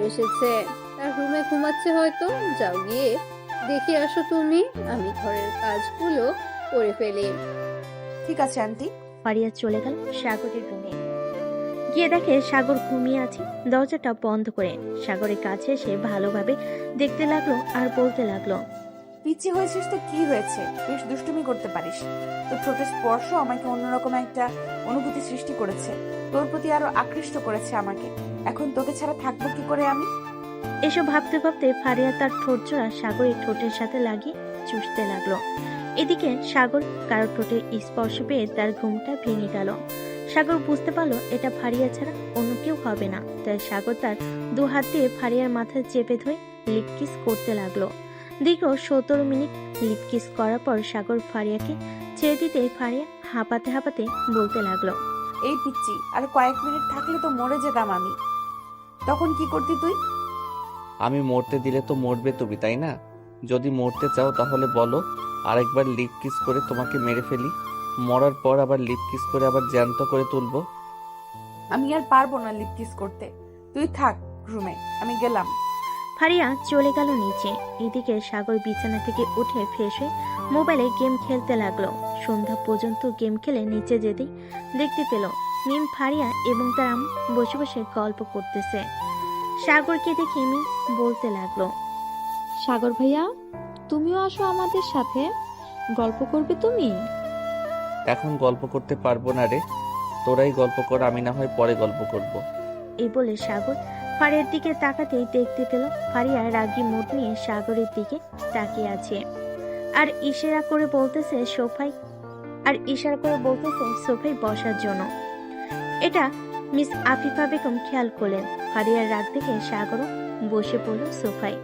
S8: এসেছে, তার রুমে ঘুমাচ্ছে হয়তো। যাও গিয়ে দেখে আসো তুমি, আমি ঘরের কাজগুলো করে ফেলি।
S3: ঠিক আছে আন্টি।
S2: ফারিয়া চলে গেল সাগরের রুমে। গিয়ে দেখে সাগর ঘুমিয়ে আছে। দরজাটা বন্ধ করে সাগরের কাছে এসে ভালোভাবে দেখতে লাগলো আর বলতে লাগলো,
S3: পিচি হয়েছিস তো কি হয়েছে, বেশ দুষ্টুমি করতে পারিস। তোর ঠোঁটের স্পর্শ আমাকে অন্যরকম একটা অনুভূতি সৃষ্টি করেছে, তোর প্রতি আরো আকৃষ্ট করেছে আমাকে। এখন তোকে ছাড়া থাকবো কি করে আমি?
S2: এসব ভাবতে ভাবতে ফারিয়া তার ঠোঁট জোড়া সাগরের ঠোঁটের সাথে লাগিয়ে চুষতে লাগলো। এদিকে সাগর কারো ঠোঁটের স্পর্শ পেয়ে তার ঘুমটা ভেঙে গেল। সাগর বুঝতে পারলো এটা ফারিয়া ছাড়া অন্য কেউ হবে না, তাই সাগর তার দু হাত দিয়ে ফারিয়ার মাথায় চেপে ধরে লিপ কিস করতে লাগলো। দীর্ঘ 17 মিনিট লিপ কিস করার পর সাগর ফারিয়াকে ছেড়ে দিতে ফারিয়া হাঁপাতে হাঁপাতে বলতে লাগলো,
S3: এই পিচ্ছি, আর কয়েক মিনিট থাকলে তো মরে যেতাম আমি। তখন কি করতি তুই?
S1: আমি মরতে দিলে তো মরবে তুমি, তাই না? যদি মরতে চাও তাহলে বলো, আরেকবার লিপ কিস করে তোমাকে মেরে ফেলি। মরার পর আবার লিপ কিস করে আবার জ্যান্ত করে তুলবো।
S3: আমি আর পারবো না লিপ কিস করতে, তুই থাক রুমে, আমি গেলাম।
S2: ফারিয়া চলে গেল নিচে। এদিকে সাগর বিছানা থেকে উঠে ফ্রেশ হয়ে মোবাইলে গেম খেলতে লাগলো। সন্ধ্যা পর্যন্ত গেম খেলে নিচে যেতেই দেখতে পেল মিম, ফারিয়া এবং তার আম্মু বসে বসে গল্প করতেছে। সাগরকে দেখে মিম বলতে লাগলো,
S9: সাগর ভাইয়া, তুমিও আসো আমাদের সাথে, গল্প করবে তুমি?
S1: এখন গল্প করতে পারবো না রে, তোরাই গল্প কর, আমি না হয় পরে গল্প করব।
S2: এই বলে সাগর ফারিয়ার দিকে তাকাতেই দেখতে পেল ফারিয়া রাগী মুড নিয়ে সাগরের দিকে তাকিয়ে আছে আর ইশারা করে বলতেছে সোফায় বসার জন্য। এটা মিস আফিফা বেগম খেয়াল করলেন। ফারিয়ার রাগ দেখে সাগরও বসে পড়ল সোফায়।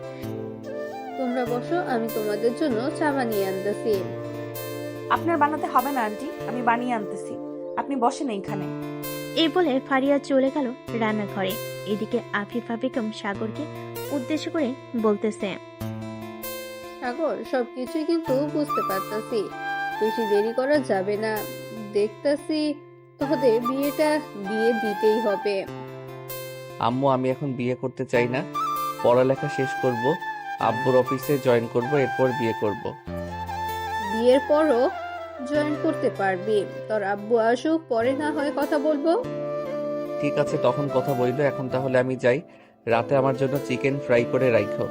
S8: তোমরা বসো, আমি তোমাদের জন্য চা বানিয়ে আনতেছি।
S3: আপনার বানাতে হবে না আন্টি, আমি বানিয়ে আনতেছি, আপনি বসেন এইখানে।
S2: এই বলে ফারিয়া চলে গেল রান্নাঘরে। এদিকে আফিফা বেগম সাগরকে উদ্দেশ্য করে বলতেছে,
S8: সাগর, সবকিছুই কিন্তু বুঝতে পারতাছি, বেশি দেরি করা যাবে না। দেখতাছি তোদের বিয়েটা দিয়ে দিতেই হবে।
S1: আম্মু, আমি এখন বিয়ে করতে চাই না, পড়ালেখা শেষ করব, আব্বুর অফিসে জয়েন করব, এরপর বিয়ে করব।
S8: বিয়ের পরও জয়েন করতে পারবি, তোর আব্বু আসুক, পরে না হয় কথা বলবো।
S1: ঠিক আছে, তখন কথা বলবো। এখন তাহলে আমি যাই, রাতে আমার জন্য চিকেন ফ্রাই করে রাখো।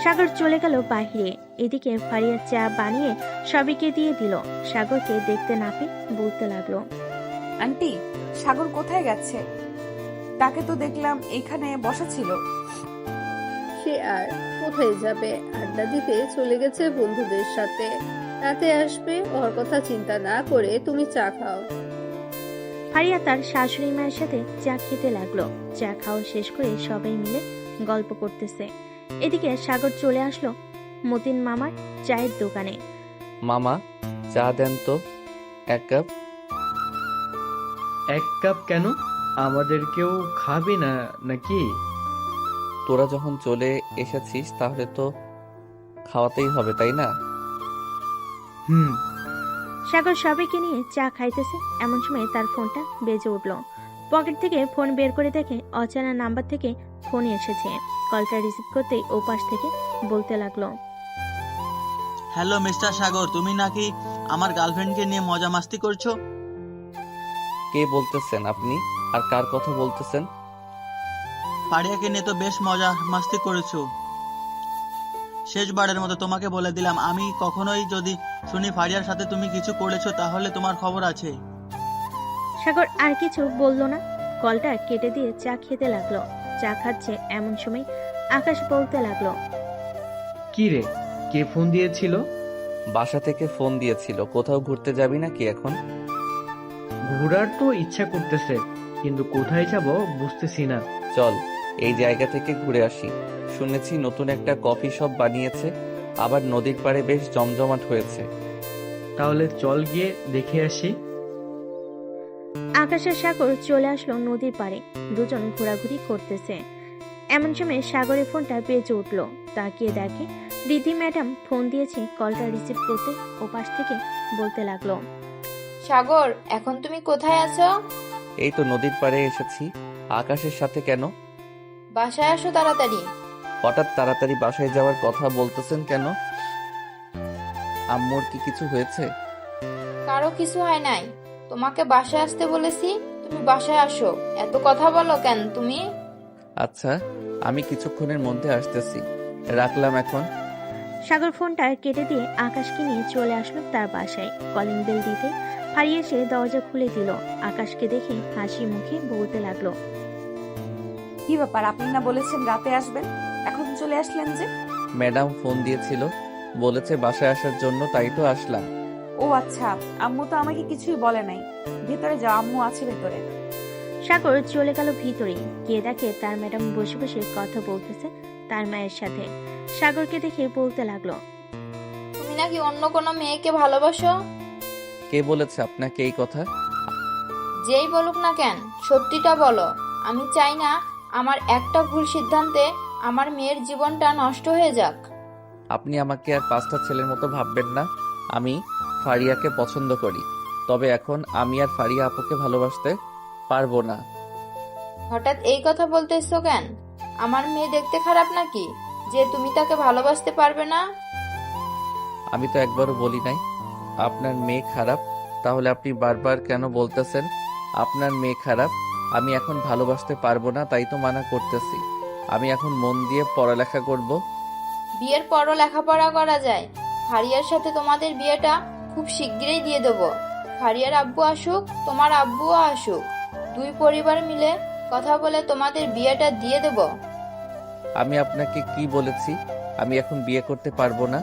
S2: সাগর চলে গেল বাহিরে। এদিকে ফারিয়া চা বানিয়ে সবাইকে দিয়ে দিল। সাগরকে দেখতে না পেয়ে বলতে লাগলো,
S3: আন্টি, সাগর কোথায় গেছে? তাকে তো দেখলাম এখানে বসা ছিল।
S8: সে আর কোথায় যাবে, আড্ডা দিতে চলে গেছে বন্ধুদের সাথে, রাতে আসবে। ওর কথা চিন্তা না করে তুমি চা খাও।
S2: ফারিয়া তার শাশুড়ি মায়ের সাথে চা খেতে লাগলো। চা খাওয়া শেষ করে সবাই মিলে গল্প করতেছে। এদিকে সাগর চলে আসলো মতিন মামার চায়ের দোকানে।
S1: মামা, চা দেন তো 1 কাপ।
S5: 1 কাপ কেন? আমাদের কেউ খাবে না নাকি?
S1: তোরা যখন চলে এসেছিস তাহলে তো খাওয়াতেই হবে, তাই না?
S2: সাগর সবাইকে নিয়ে চা খাইতেছে। এমন সময় তার ফোনটা বেজে উঠলো। পকেট থেকে ফোন বের করে দেখে অচেনা নাম্বার থেকে ফোন এসেছে। কলটা রিসিভ করতেই ওপাশ থেকে বলতে লাগলো,
S14: হ্যালো মিস্টার সাগর, তুমি নাকি আমার গার্লফ্রেন্ডকে নিয়ে মজা মাস্তি করছো?
S1: কে বলতেছেন আপনি, আর কার কথা বলতেছেন?
S14: ফারিয়াকে নিয়ে তো বেশ মজা মাস্তি করেছো। শেষবারের মতো তোমাকে বলে দিলাম, আমি কখনোই যদি শুনি ফারিয়ার সাথে তুমি কিছু করেছো তাহলে তোমার খবর আছে।
S2: সাগর আর কিছু বলল না, কলটা কেটে দিয়ে চা খেতে লাগলো। চা খাচ্ছে এমন সময় আকাশ বলতে লাগলো,
S5: কি রে, কে ফোন দিয়েছিল?
S1: বাসা থেকে ফোন দিয়েছিল। কোথাও ঘুরতে যাবি নাকি এখন?
S5: ঘোরার তো ইচ্ছা করতেছে, কিন্তু কোথায় যাব বুঝতেছি না।
S1: চল, এই জায়গা থেকে ঘুরে আসি। শুনেছি নতুন একটা কফি শপ বানিয়েছে, আবার নদীর পাড়ে বেশ জমজমাট হয়েছে।
S5: তাহলে চল গিয়ে দেখে আসি।
S2: আকাশ আর সাগর চলে আসলো নদীর পাড়ে। দুজন ঘোরাঘুরি করতেছে। এমন সময় সাগরের ফোনটা বেজে উঠল। তাকিয়ে দেখে রিধি ম্যাডাম ফোন দিয়েছে। কলটা রিসিভ করতে ওপাশ থেকে বলতে লাগলো,
S4: সাগর, এখন তুমি কোথায় আছো?
S1: এই তো নদীর পাড়ে এসেছি। আকাশের সাথে কেন?
S4: বাসায় আসো তাড়াতাড়ি।
S1: হঠাৎ তাড়াতাড়ি বাসায় যাওয়ার কথা বলতেছেন কেন? আম্মুর কি কিছু হয়েছে?
S4: কারো কিছু হয় নাই। তোমাকে বাসায় আসতে বলেছি, তুমি বাসায় আসো। এত কথা বলো কেন তুমি?
S1: আচ্ছা, আমি কিছুক্ষণের মধ্যে আসতেছি, রাখলাম এখন।
S2: সাগর ফোনটা কেটে দিয়ে আকাশকে নিয়ে চলে আসলো তার বাসায়। কলিং বেল দিতে ফারিয়া এসে দরজা খুলে দিল। আকাশকে দেখে হাসি মুখে বলতে লাগলো,
S3: কি ব্যাপার, আপনি না বলেছেন রাতে আসবেন, এখন চলে আসলেন যে?
S1: ম্যাডাম ফোন দিয়েছিল, বলেছে বাসায় আসার জন্য, তাই তো আসলাম।
S3: ও আচ্ছা, আম্মু তো আমাকে কিছুই বলে নাই। ভেতরে যাও, আম্মু আছে ভেতরে।
S2: সাগর চলে গেল ভিতরে। গিয়ে দেখে তার ম্যাডাম বসে বসে কথা বলতেছে তার মায়ের সাথে। সাগরকে দেখে বলতে লাগলো,
S4: তুমি নাকি অন্য কোনো মেয়েকে ভালোবাসো?
S1: কে বলেছে আপনাকে এই কথা?
S4: যেই বলুক না কেন, সত্যিটা বলো। আমি চাই না আমার একটা ভুল সিদ্ধান্তে আমার মেয়ের জীবনটা নষ্ট হয়ে যাক।
S1: আপনি আমাকে আর 5টা ছেলের মতো ভাববেন না। আমি ফারিয়াকে পছন্দ করি, তবে এখন আমি আর ফারিয়া আপুকে ভালোবাসতে পারবো না।
S4: হঠাৎ এই কথা বলতেছো কেন? আমার মেয়ে দেখতে খারাপ নাকি যে তুমি তাকে ভালোবাসতে পারবে না?
S1: আমি তো একবারও বলি নাই আপনার মেয়ে খারাপ। তাহলে আপনি বারবার কেন বলতেছেন আপনার মেয়ে খারাপ? আমি এখন ভালোবাসতে পারবো না, তাই তো মানা করতেছি। আমি এখন মন দিয়ে পড়ালেখা করব।
S4: বিয়ের পরও লেখাপড়া করা যায়। ফারিয়ার সাথে তোমাদের বিয়েটা খুব শিগগিরই দিয়ে দেবো। ফারিয়ার আব্বু আসুক, তোমার আব্বুও আসুক, দুই পরিবার মিলে কথা বলে তোমাদের বিয়েটা দিয়ে দেব।
S1: আমি আপনাকে কি বলেছি? আমি এখন বিয়ে করতে পারবো না।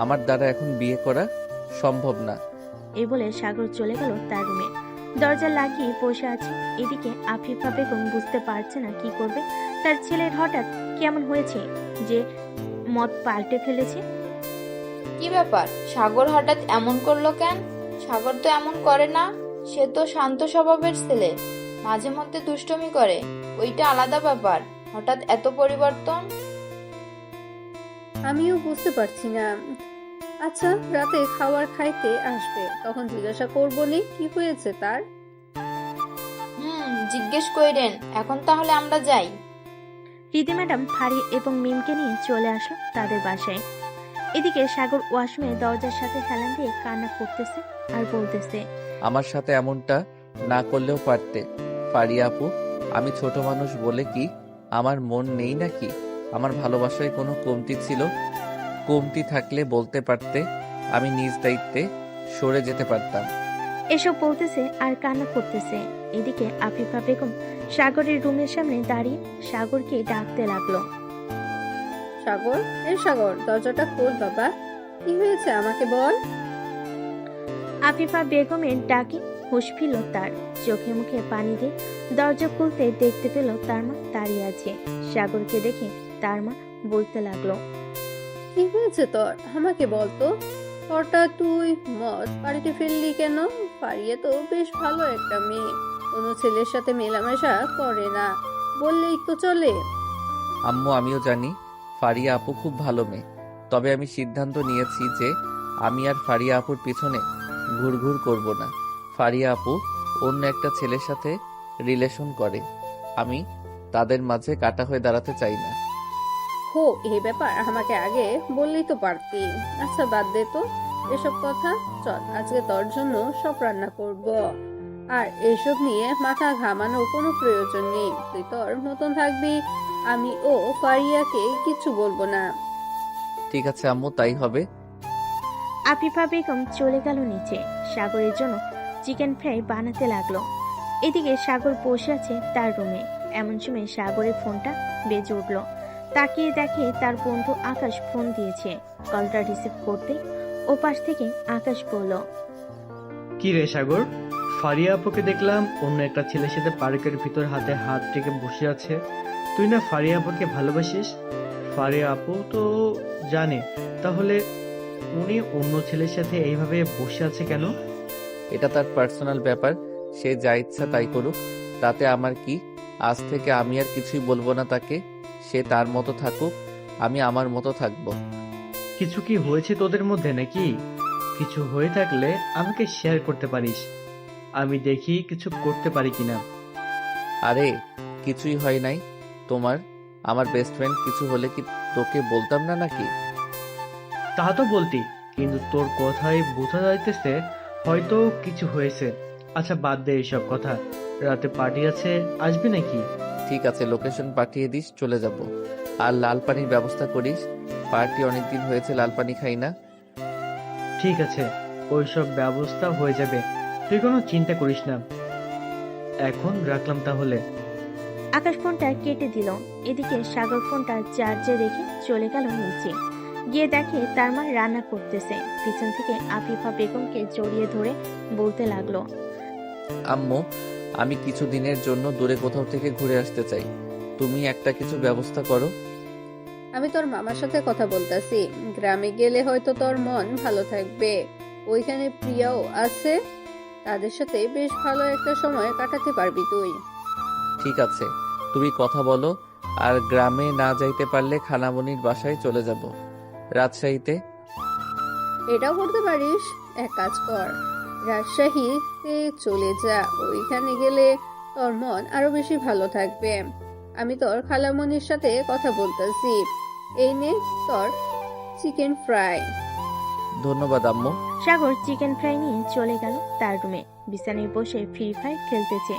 S1: আমার দ্বারা এখন বিয়ে করা সম্ভব না।
S2: এই বলে সাগর চলে গেল তার রুমে। দরজা লাগিয়ে বসে আছে। এদিকে আফিফা বেগম বুঝতে পারছে না কি করবে। তার ছেলের হঠাৎ কেমন হয়েছে যে মত পাল্টে ফেলেছে।
S4: কি ব্যাপার, সাগর হঠাৎ এমন করলো কেন? সাগর তো এমন করে না। সে তো শান্ত স্বভাবের ছেলে, মাঝে মধ্যে দুষ্টুমি করে, ওইটা আলাদা ব্যাপার। হঠাৎ এত পরিবর্তন?
S8: আমিও বুঝতে পারছি না। আচ্ছা, রাতে খাবার খাইতে আসবে, তখন জিজ্ঞাসা করবো নি কি হয়েছে তার।
S4: জিজ্ঞেস কইরেন। এখন তাহলে আমরা যাই।
S2: রিধি ম্যাডাম ফারি এবং মিমকে নিয়ে চলে আসলো তাদের বাসায়। এদিকে সাগর ওয়াশরুমে দরজার সাথে হেলান দিয়ে কান্না করতেছে আর বলতেছে,
S1: আমার সাথে এমনটা না করলেও পারতে ফারিয়া আপু। আমি ছোট মানুষ বলে কি আমার মন নেই নাকি? আমার ভালোবাসায় কোনো কমতি ছিল? কমতি থাকলে বলতে পারতে, আমি নিজ দায়িত্বে সরে যেতে পারতাম।
S2: এসব বলতেছে আর কান্না করতেছে। এদিকে আফিফা বেগম সাগরের রুমের সামনে দাঁড়িয়ে সাগরকে ডাকতে লাগলো,
S8: সাগর, এই সাগর, দরজাটা খোল বাবা। কি হয়েছে আমাকে বল।
S2: আফিফা বেগমের ডাকে হুঁশ ফিরল তার। চোখে মুখে পানি দিয়ে দরজা খুলতে দেখতে পেল তার মা দাঁড়িয়ে আছে। সাগরকে দেখে তার মা বলতে লাগলো,
S8: কি হয়েছে তোর, আমাকে বল তো। হঠাৎ তুই মদ পাড়িতে ফেললি কেন? ফারিয়া তো বেশ ভালো একটা মেয়ে, কোনো ছেলের সাথে মেলামেশা করে না, বললেই তো চলে।
S1: আম্মু, আমিও জানি ফারিয়া আপু খুব ভালো মেয়ে, তবে আমি সিদ্ধান্ত নিয়েছি যে আমি আর ফারিয়া আপুর পিছনে ঘুরঘুর করব না। ফারিয়া আপু অন্য একটা ছেলের সাথে রিলেশন করে, আমি তাদের মাঝে কাটা হয়ে দাঁড়াতে চাই না।
S8: হো, এই ব্যাপার আমাকে আগে বললেই তো পারতি। আচ্ছা বাদ দে তো এসব কথা, চল আজকে তোর জন্য সব রান্না করব। আর এসব নিয়ে মাথা ঘামানো কোনো প্রয়োজন নেই, তুই তোর মতন থাকবি, আমি ও ফারিয়াকে কিছু বলবো না।
S1: ঠিক আছে আম্মু, তাই হবে।
S2: আফিফা বেগম চলে গেল নিচে। সাগরের জন্য চিকেন ফ্রাই বানাতে লাগলো। এদিকে সাগর বসে আছে তার রুমে। এমন সময় সাগরের ফোনটা বেজে উঠল। তাকিয়ে দেখে তার বন্ধু আকাশ ফোন দিয়েছে। কলটা রিসিভ করতে ওপাশ থেকে আকাশ বলল,
S5: কি রে সাগর, ফারিয়া আপুকে দেখলাম অন্য একটা ছেলের সাথে পার্কের ভিতর হাতে হাত রেখে বসে আছে। তুই না ফারিয়া আপুকে ভালোবাসিস? ফারিয়া আপু তো জানে, তাহলে উনি অন্য ছেলের সাথে এইভাবে বসে আছে কেন?
S1: এটা তার পার্সোনাল ব্যাপার, সে যা ইচ্ছা তাই করুক, তাতে আমার কি। আজ থেকে আমি আর কিছুই বলবো না তাকে। সে তার মতো থাকুক, আমি আমার মতো থাকবো।
S5: কিছু কি হয়েছে তোদের মধ্যে নাকি? কিছু হয়ে থাকলে আমাকে শেয়ার করতে পারিস, আমি দেখি কিছু করতে পারি কিনা।
S1: আরে কিছুই হয় নাই। তোমার আমার বেস্ট ফ্রেন্ড, কিছু হলে কি তোকে বলতাম না নাকি?
S5: তা তো বলতি, কিন্তু তোর কথাই বোঝা যাইতেছে হয়তো কিছু হয়েছে। আচ্ছা বাদ দে এইসব কথা, রাতে পার্টি আছে, আসবি নাকি?
S1: ঠিক আছে, লোকেশন পাঠিয়ে দিস, চলে যাব। আর লাল পানির ব্যবস্থা করিস, পার্টি অনেকদিন হয়েছে লাল পানি খাই না।
S5: ঠিক আছে, ওইসব ব্যবস্থা হয়ে যাবে, তুই কোনো চিন্তা করিস না। এখন রাখলাম তাহলে।
S2: আকাশ ফোনটা কেটে দিল। এদিকে সাগর ফোনটা চার্জে রেখে চলে গেল নিচে। গিয়ে দেখে তার মা রান্না করতেছে। পিছন থেকে আফিফা বেগমকে জড়িয়ে ধরে বলতে লাগলো,
S1: আম্মু, আমি কিছু দিনের জন্য দূরে কোথাও থেকে ঘুরে আসতে চাই, তুমি একটা কিছু ব্যবস্থা করো।
S8: আমি তোর মামার সাথে কথা বলতাছি, গ্রামে গেলে হয়তো তোর মন ভালো থাকবে। ওইখানে প্রিয়াও আছে, তাদের সাথে বেশ ভালো একটা সময় কাটাতে পারবি তুই।
S1: ঠিক আছে, তুমি কথা বলো। আর গ্রামে না যাইতে পারলে খালামণির বাসায় চলে যাব, রাজশাহীতে।
S8: এটাও করতে পারিস, এক কাজ কর, রাজশাহীতে চলে যা। ওইখানে গেলে তোর মন আরো বেশি ভালো থাকবে। আমি তোর খালামণির সাথে কথা বলতেছি, এই নে তোর চিকেন ফ্রাই।
S1: ধন্যবাদ আম্মু।
S2: সাগর চিকেন ফ্রাই নিয়ে চলে গেল তার রুমে। বিছানায় বসে ফ্রি ফায়ার খেলতেছে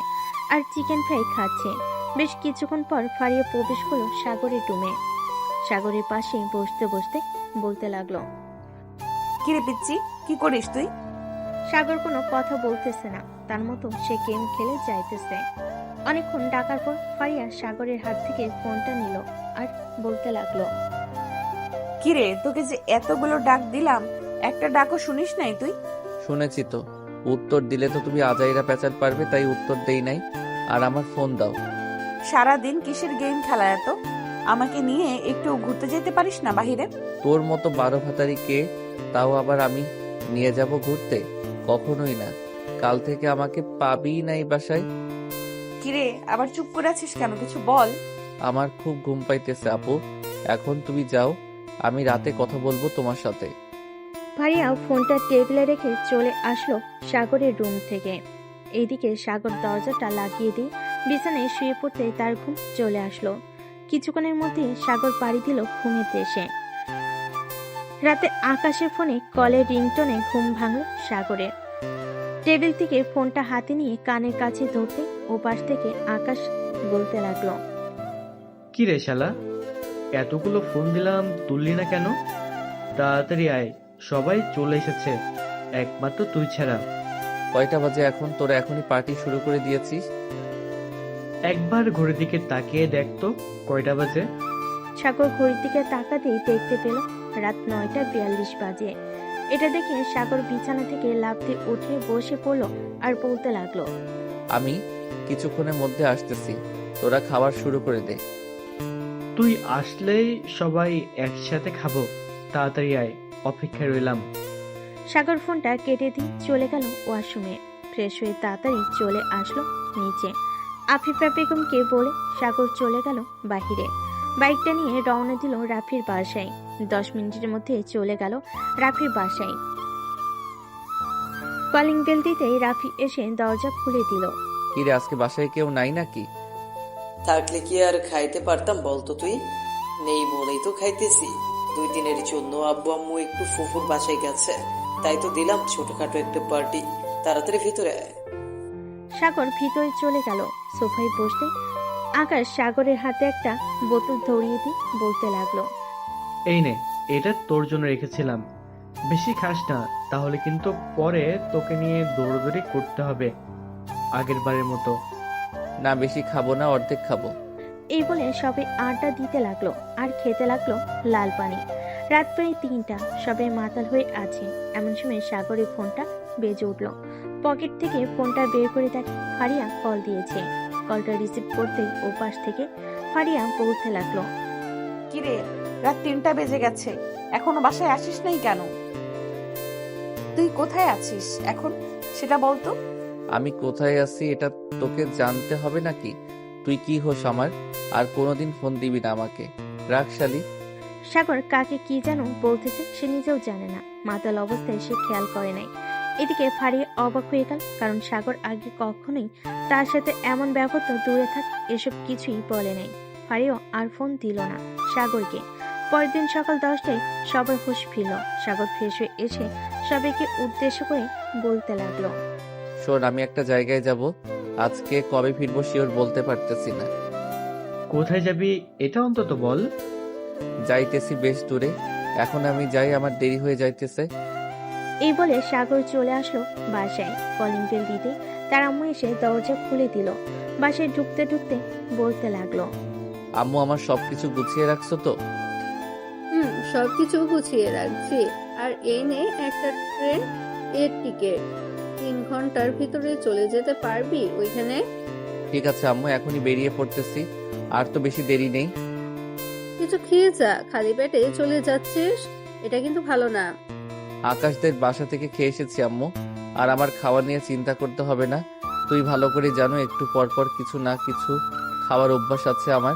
S2: আর চিকেন ফ্রাই খাচ্ছে। বেশ কিছুক্ষণ পর ফারিয়া প্রবেশ করলো সাগরের রুমে। সাগরের পাশে বসতে বসতে বলতে লাগলো,
S3: কিরে পিচ্ছি, কি করিস তুই?
S2: সাগর কোনো কথা বলতেছে না, তার মতো সে গেম খেলে যাইতেছে। অনেকক্ষণ ডাকার পর ফারিয়া সাগরের হাত থেকে ফোনটা নিল আর বলতে লাগলো,
S3: কিরে, তোকে যে এতগুলো ডাক দিলাম, একটা ডাকও শুনিস নাই তুই?
S1: শুনেছি তো, উত্তর দিলে তো তুমি আজাইরা পেঁচাল পারবে, তাই উত্তর দেই নাই। আর আমার ফোন দাও।
S3: সারাদিন কিসের গেম খেলা এত? আমাকে নিয়ে একটু ঘুরতে যেতে পারিস না বাহিরে?
S1: তোর মতো 12 ভাতারি কে, তাও আবার আমি নিয়ে যাব ঘুরতে? কখনোই না। কাল থেকে আমাকে পাবিই নাই বাসায়।
S3: কিরে, আবার চুপ করে আছিস কেন? কিছু বল।
S1: আমার খুব ঘুম পাইতেছে আপু, এখন তুমি যাও, আমি রাতে কথা বলবো তোমার সাথে।
S2: ফারিয়া ফোনটা টেবিলে রেখে চলে আসলো সাগরের রুম থেকে। এইদিকে সাগর দরজাটা লাগিয়ে দিয়ে বিছানায় শুয়ে পড়তে তার ঘুম চলে আসলো। কিছুক্ষণের মধ্যে সাগর পাড়ি দিল ঘুমের দেশে। রাতে আকাশের ফোনে কলের রিংটোনে ঘুম ভাঙল সাগরের। টেবিল থেকে ফোনটা হাতে নিয়ে কানের কাছে ধরতে ওপাশ থেকে আকাশ বলতে লাগলো,
S5: কি রে শালা, এতগুলো ফোন দিলাম তুললি না কেন? তাড়াতাড়ি আয়, সবাই চলে এসেছে, একমাত্র তুই ছাড়া।
S1: কয়টা বাজে এখন? তোরা এখনই পার্টি শুরু করে দিয়েছিস?
S5: একবার ঘড়ির দিকে তাকিয়ে দেখতো কয়টা বাজে।
S2: সাগর ঘড়ির দিকে তাকাতেই দেখতে পেল রাত 9:42 বাজে। এটা দেখে সাগর বিছানা থেকে লাফ দিয়ে উঠে বসে পড়ল আর বলতে লাগলো,
S1: আমি কিছুক্ষণের মধ্যে আসতেছি, তোরা খাবার শুরু করে দে।
S5: তুই আসলেই সবাই একসাথে খাবো, তাড়াতাড়ি আয়, অপেক্ষায় রইলাম।
S2: সাগর ফোনটা কেটে দিয়ে চলে গেল ওয়াশরুমে। ফ্রেশ হয়ে তাড়াতাড়ি চলে আসলো নিচে। আফিফা বেগমকে বলে সাগর চলে গেল বাহিরে। বাইকটা নিয়ে রওনা দিল রাফির বাসায়। 10 মিনিটের মধ্যে চলে গেল রাফির বাসায়। কলিং বেল দিতেই রাফি এসে দরজা খুলে দিল।
S1: কিরে, আজকে বাসায় কেউ নাই নাকি?
S11: থাকলে কি আর খাইতে পারতাম বলতো তুই? নেই বলেই তো খাইতেছি। 2 দিনের জন্য আব্বু আম্মু একটু ফুফুর বাসায় গেছে, তাই তো দিলাম ছোটখাটো একটা পার্টি। তাড়াতাড়ি ভিতরে আয়।
S2: সাগর ভিতরে চলে গেল। সোফায় বসতে আকাশ সাগরের হাতে একটা বোতল ধরিয়ে দিয়ে বলতে লাগলো,
S5: এই নে, এটা তোর জন্য রেখেছিলাম, বেশি খাস না, তাহলে কিন্তু পরে তোকে নিয়ে দৌড়দৌড়ি করতে হবে আগের বারের মতো।
S1: না, বেশি খাবো না, অর্ধেক খাবো।
S2: এই বলে সবে আড্ডা দিতে লাগলো আর খেতে লাগলো লাল পানি। রাত প্রায় 3টা, সবাই মাতাল হয়ে আছে। এমন সময় সাগরের ফোনটা বেজে উঠলো। পকেট থেকে ফোনটা বের করে দেখে ফারিয়া কল দিয়েছে। কলটা রিসিভ করতেই ওপাশ থেকে ফারিয়া বলতে লাগলো,
S3: কিরে, রাত 3টা বেজে গেছে, এখনো বাসায় আসিস নাই কেন? তুই কোথায় আছিস এখন সেটা বলতো।
S1: আমি কোথায় আছি এটা তোকে জানতে হবে নাকি? তুই কি হোস আমার? আর কোনোদিন ফোন দিবি না আমাকে। রাখ শালি।
S2: সাগর কাকে কি যেন বলতেছে সে নিজেও জানে না। মাতাল অবস্থায় সে খেয়াল করে নাই। এদিকে ফারিয়া অবাক হয়ে গেল, কারণ সাগর আগে কখনোই তার সাথে এমন ব্যবহার, দূরে থাক এসব কিছুই বলে নাই। ফারিয়া আর ফোন দিল না সাগরকে। পরের দিন সকাল 10টায় সবার হুঁশ ফিরল। সাগর ফ্রেশ হয়ে এসে সবাইকে উদ্দেশ্য করে বলতে লাগলো,
S1: শোন, আমি একটা জায়গায় যাব। আজকে কবে ফিরবো শিওর বলতে পারতেছি না।
S5: কোথায় যাবি এটা অন্তত বল।
S1: যাইতেছি বেশ দূরে। এখন আমি যাই, আমার দেরি হয়ে যাইতেছে।
S2: এই বলে সাগর চলে আসলো বাসায়। কলিং বেল দিতে তার আম্মু এসে দরজা খুলে দিল। বাসায় ঢুকতে ঢুকতে বলতে লাগলো,
S1: আম্মু, আমার সবকিছু গুছিয়ে রাখছো তো?
S8: সবকিছু গুছিয়ে রাখছি। আর এই নে একটা ট্রেন এর টিকিট। 3 ঘন্টার ভিতরে চলে যেতে পারবি ওইখানে?
S1: ঠিক আছে আম্মু, এখনই বেরিয়ে পড়তেছি। আর তো বেশি দেরি নেই।
S8: কিছু খেয়ে যা, খালি পেটে চলে যাচ্ছিস, এটা কিন্তু ভালো না।
S1: আকাশদের বাসা থেকে খেয়ে এসেছি আম্মু, আর আমার খাওয়া নিয়ে চিন্তা করতে হবে না। তুই ভালো করে জানো একটু পর পর কিছু না কিছু খাওয়ার অভ্যাস আছে আমার।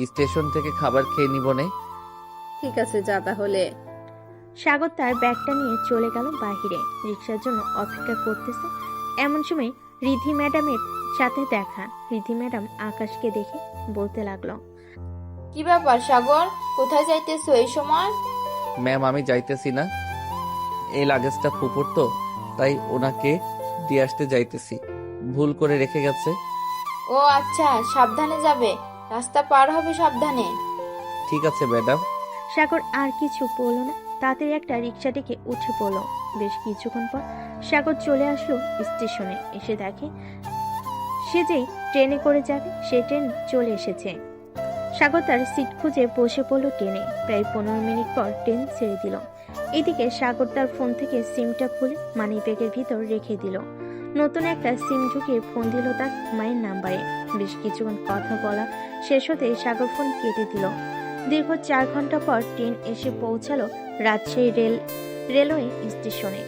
S1: স্টেশন থেকে খাবার খেয়ে নিব নে।
S8: ঠিক আছে, যা তাহলে।
S2: সাগর তার ব্যাগটা নিয়ে চলে গেল বাহিরে। রিক্সার জন্য অপেক্ষা করতেছে। এমন সময় রিধি ম্যাডামের সাথে দেখা। রিধি ম্যাডাম আকাশকে দেখে বলতে লাগলো,
S4: কি ব্যাপার সাগর, কোথায় যাইতেছো এই সময়?
S1: ম্যাম, আমি যাইতেছি না। এই লাগেজটা ফুপুর তো, তাই ওনাকে দিয়ে আসতে যাইতেছি। ভুল করে রেখে গেছে।
S4: ও আচ্ছা, সাবধানে যাবে, রাস্তা পার হবে সাবধানে।
S1: ঠিক আছে ম্যাডাম।
S2: সাগর আর কিছু বলল না, তাড়াতাড়ি একটা রিক্সা ডেকে উঠে পড়ল। বেশ কিছুক্ষণ পর সাগর চলে আসলো স্টেশনে। এসে দেখে সে যে ট্রেনে করে যাবে সে ট্রেন চলে এসেছে। সাগর তার সিট খুঁজে বসে পড়ল ট্রেনে। প্রায় 15 মিনিট পর ট্রেন ছেড়ে দিল। এদিকে সাগর তার ফোন থেকে সিমটা খুলে মানি ব্যাগের ভিতর রেখে দিল। নতুন একটা সিম ঢুকিয়ে ফোন দিল তার মায়ের নাম্বারে। বেশ কিছুক্ষণ কথা বলা শেষ হতে সাগর ফোন কেটে দিল। দীর্ঘ 4 ঘন্টা পর ট্রেন এসে পৌঁছালো রাজশাহী রেলওয়ে স্টেশনে।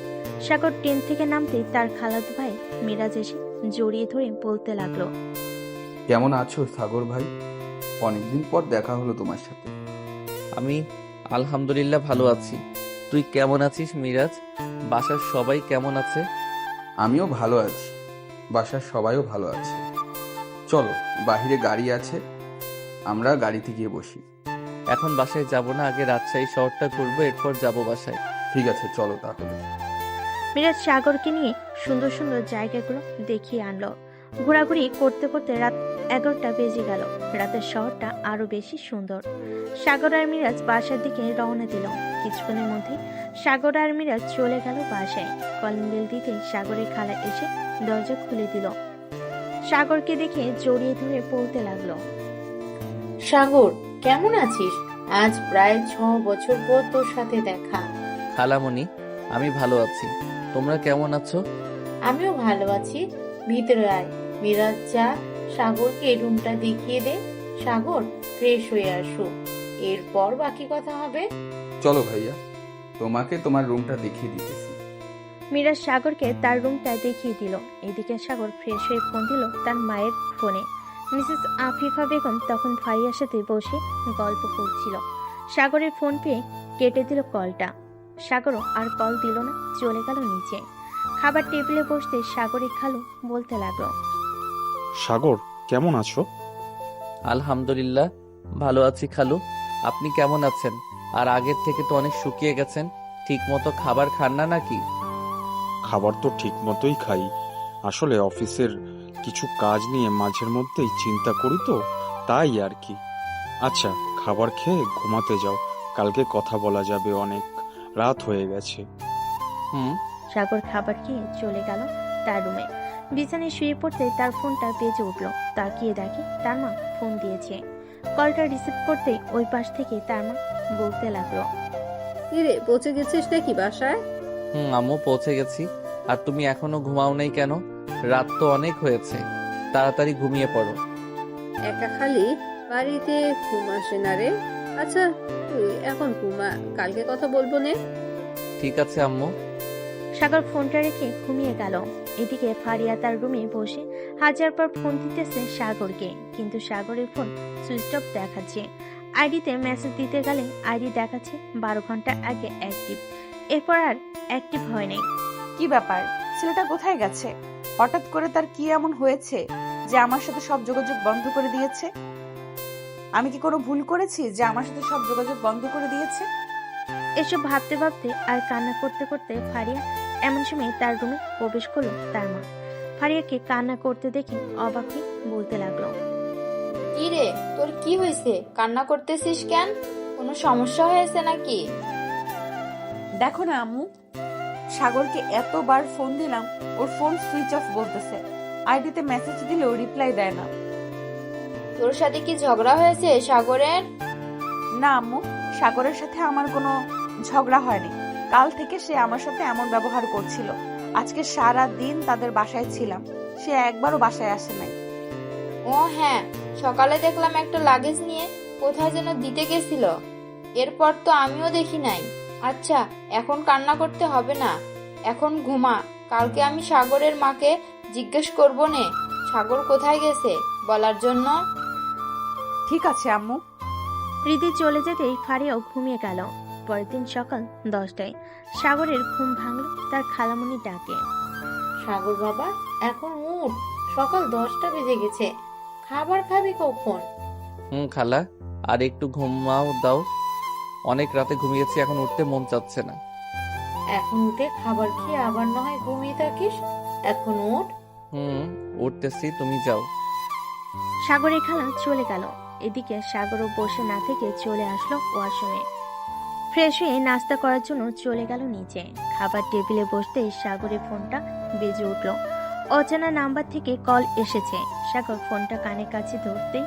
S2: সাগর ট্রেন থেকে নামতেই তার খালাতো ভাই মিরাজ এসে জড়িয়ে ধরে বলতে লাগলো,
S15: কেমন আছো সাগর ভাই? অনেকদিন পর দেখা হলো তোমার সাথে।
S1: আমি আলহামদুলিল্লাহ ভালো আছি। তুই কেমন আছিস মিরাজ? বাসার সবাই কেমন আছে?
S15: আমিও ভালো আছি, বাসার সবাইও ভালো আছে। চলো, বাহিরে গাড়ি আছে, আমরা গাড়িতে গিয়ে বসি।
S1: এখন বাসায় যাব না, আগে রাজশাহী শহরটা ঘুরবো, এরপর যাব বাসায়।
S15: ঠিক আছে, চলো তাহলে।
S2: মিরাজ সাগরকে নিয়ে সুন্দর সুন্দর জায়গাগুলো দেখিয়ে আনলো। ঘোরাঘুরি করতে করতে রাত 11টা বেজে গেল। রাতের শহরটা আরো বেশি সুন্দর। সাগর আর মিরাজ বাসার দিকে রওনা দিল। কিছুক্ষণের মধ্যে সাগর আর মিরাজ চলে গেল বাসায়। কলিং বেল দিতে সাগরের খালা এসে দরজা খুলে দিল। সাগরকে দেখে জড়িয়ে ধরে পড়তে লাগলো,
S12: সাগর কেমন আছিস? আজ প্রায় 6 বছর পর তোর সাথে দেখা।
S1: খালামণি, আমি ভালো আছি। তোমরা কেমন আছো?
S12: আমিও ভালো আছি। ভিতরে আয়। মিরাজ, যা সাগরকে রুমটা দেখিয়ে দে। সাগর, ফ্রেশ হয়ে আসো, এরপর বাকি কথা হবে।
S15: চলো ভাইয়া, তোমাকে তোমার রুমটা দেখিয়ে দিতেছি।
S2: মিরাজ সাগরকে তার রুমটা দেখিয়ে দিল। এদিকে সাগর ফ্রেশ হয়ে ফোন দিল তার মায়ের ফোনে। মিসেস আফিফা বেগম তখন ভাইয়ার সাথে বসে গল্প করছিল। সাগরের ফোন পেয়ে কেটে দিল কলটা। সাগরও আর কল দিল না, চলে গেল নিচে। খাবার টেবিলে বসতে সাগরের খালু বলতে লাগলো,
S16: সাগর কেমন আছো?
S1: আলহামদুলিল্লাহ ভালো আছি খালু। আপনি কেমন আছেন? আর আগের থেকে তো অনেক শুকিয়ে গেছেন। ঠিক মতো খাবার খান না নাকি?
S16: খাবার তো ঠিক মতোই খাই, আসলে অফিসের কিছু কাজ নিয়ে মাঝের মধ্যেই চিন্তা করি তো, তাই আর কি। আচ্ছা, খাবার খেয়ে ঘুমাতে যাও, কালকে কথা বলা যাবে, অনেক রাত হয়ে গেছে।
S2: সাগর খাবার খেয়ে চলে গেল তার রুমে। বিছানায় শুয়ে পড়তে তার ফোনটা বেজে উঠলো। তাকিয়ে দেখে তার মা ফোন দিয়েছে। কলটা রিসিভ করতে ওই পাশ থেকে তার মা বলতে লাগলো,
S8: কিরে, পৌঁছে গেছিস নাকি বাসায়?
S1: আম্মু, পৌঁছে গেছি। আর তুমি এখনো ঘুমাও নাই কেন? রাত তো অনেক হয়েছে, তাড়াতাড়ি ঘুমিয়ে পড়ো।
S8: একা খালি বাড়িতে ঘুম আসে না রে। আচ্ছা তুই এখন ঘুমা, কালকে কথা বলবো নে।
S1: ঠিক আছে আম্মু।
S2: সাগর ফোনটা রেখে ঘুমিয়ে গেল। এদিকে ফারিয়া তার রুমে বসে হাজার পর ফোন দিতেছে সাগরকে, কিন্তু সাগরের ফোন সুইচ অফ দেখাচ্ছে। আইডিতে মেসেজ দিতে গেলে আইডি দেখাচ্ছে 12 ঘন্টা আগে অ্যাক্টিভ, এরপর আর অ্যাক্টিভ হয় নাই।
S3: কি ব্যাপার, ছেলেটা কোথায় গেছে? হঠাৎ করে তার কি এমন হয়েছে যে আমার সাথে সব যোগাযোগ বন্ধ করে দিয়েছে? আমি কি কোনো ভুল করেছি যে আমার সাথে সব যোগাযোগ বন্ধ করে দিয়েছে?
S2: এসব ভাবতে ভাবতে আর কান্না করতে করতে ফারিয়া এমন সময় তার রুমে প্রবেশ করলো তার মা। ফারিয়াকে কান্না করতে দেখে অবাক হয়ে বলতে লাগলো,
S4: কি রে, তোর কি হয়েছে? কান্না করতেছিস কেন? কোনো সমস্যা হয়েছে নাকি?
S3: দেখো না আম্মু, সাগরকে এতবার ফোন দিলাম, ওর ফোন সুইচ অফ বলতেছে। আইডিতে মেসেজ দিলেও রিপ্লাই দেয় না।
S4: তোর সাথে কি ঝগড়া হয়েছে সাগরের?
S3: না আম্মু, সাগরের সাথে আমার কোনো ঝগড়া হয়নি। কাল থেকে সে আমার সাথে এমন ব্যবহার করছিল। আজকে সারা দিন তাদের বাসায় ছিলাম, সে একবারও বাসায় আসে নাই।
S4: ও হ্যাঁ, সকালে দেখলাম একটা লাগেজ নিয়ে কোথায় যেন দিতে গেছিল, এরপর তো আমিও দেখি নাই। আচ্ছা, এখন কান্না করতে হবে না, এখন ঘুমা। কালকে আমি সাগরের মাকে জিজ্ঞেস করবো নে সাগর কোথায় গেছে বলার জন্য।
S3: ঠিক আছে আম্মু।
S2: হৃদি চলে যেতেই ফারিয়াও ঘুমিয়ে গেল। পরের দিন সকাল 10টায় সাগরের ঘুম ভাঙল তার খালামণি ডাকে।
S12: সাগর বাবা, এখন উঠ, সকাল 10টা বেজে গেছে, খাবার খাবি কখন?
S1: খালা, আর একটু ঘুমাও দাও। অনেক রাতে ঘুমিয়েছি, এখন উঠতে মন চাচ্ছে না।
S12: এখন উঠে খাবার খেয়ে আবার না হয় ঘুমিয়ে থাকিস, এখন উঠ।
S1: উঠতেছি, তুমি যাও।
S2: সাগরের খালা চলে গেল। এদিকে সাগরও বসে না থেকে চলে আসলো ওয়াশরুমে। ফ্রেশ হয়ে নাস্তা করার জন্য চলে গেল নিচে। খাবার টেবিলে বসতেই সাগরের ফোনটা বেজে উঠল। অজানা নাম্বার থেকে কল এসেছে। সাগর ফোনটা কানের কাছে ধরতেই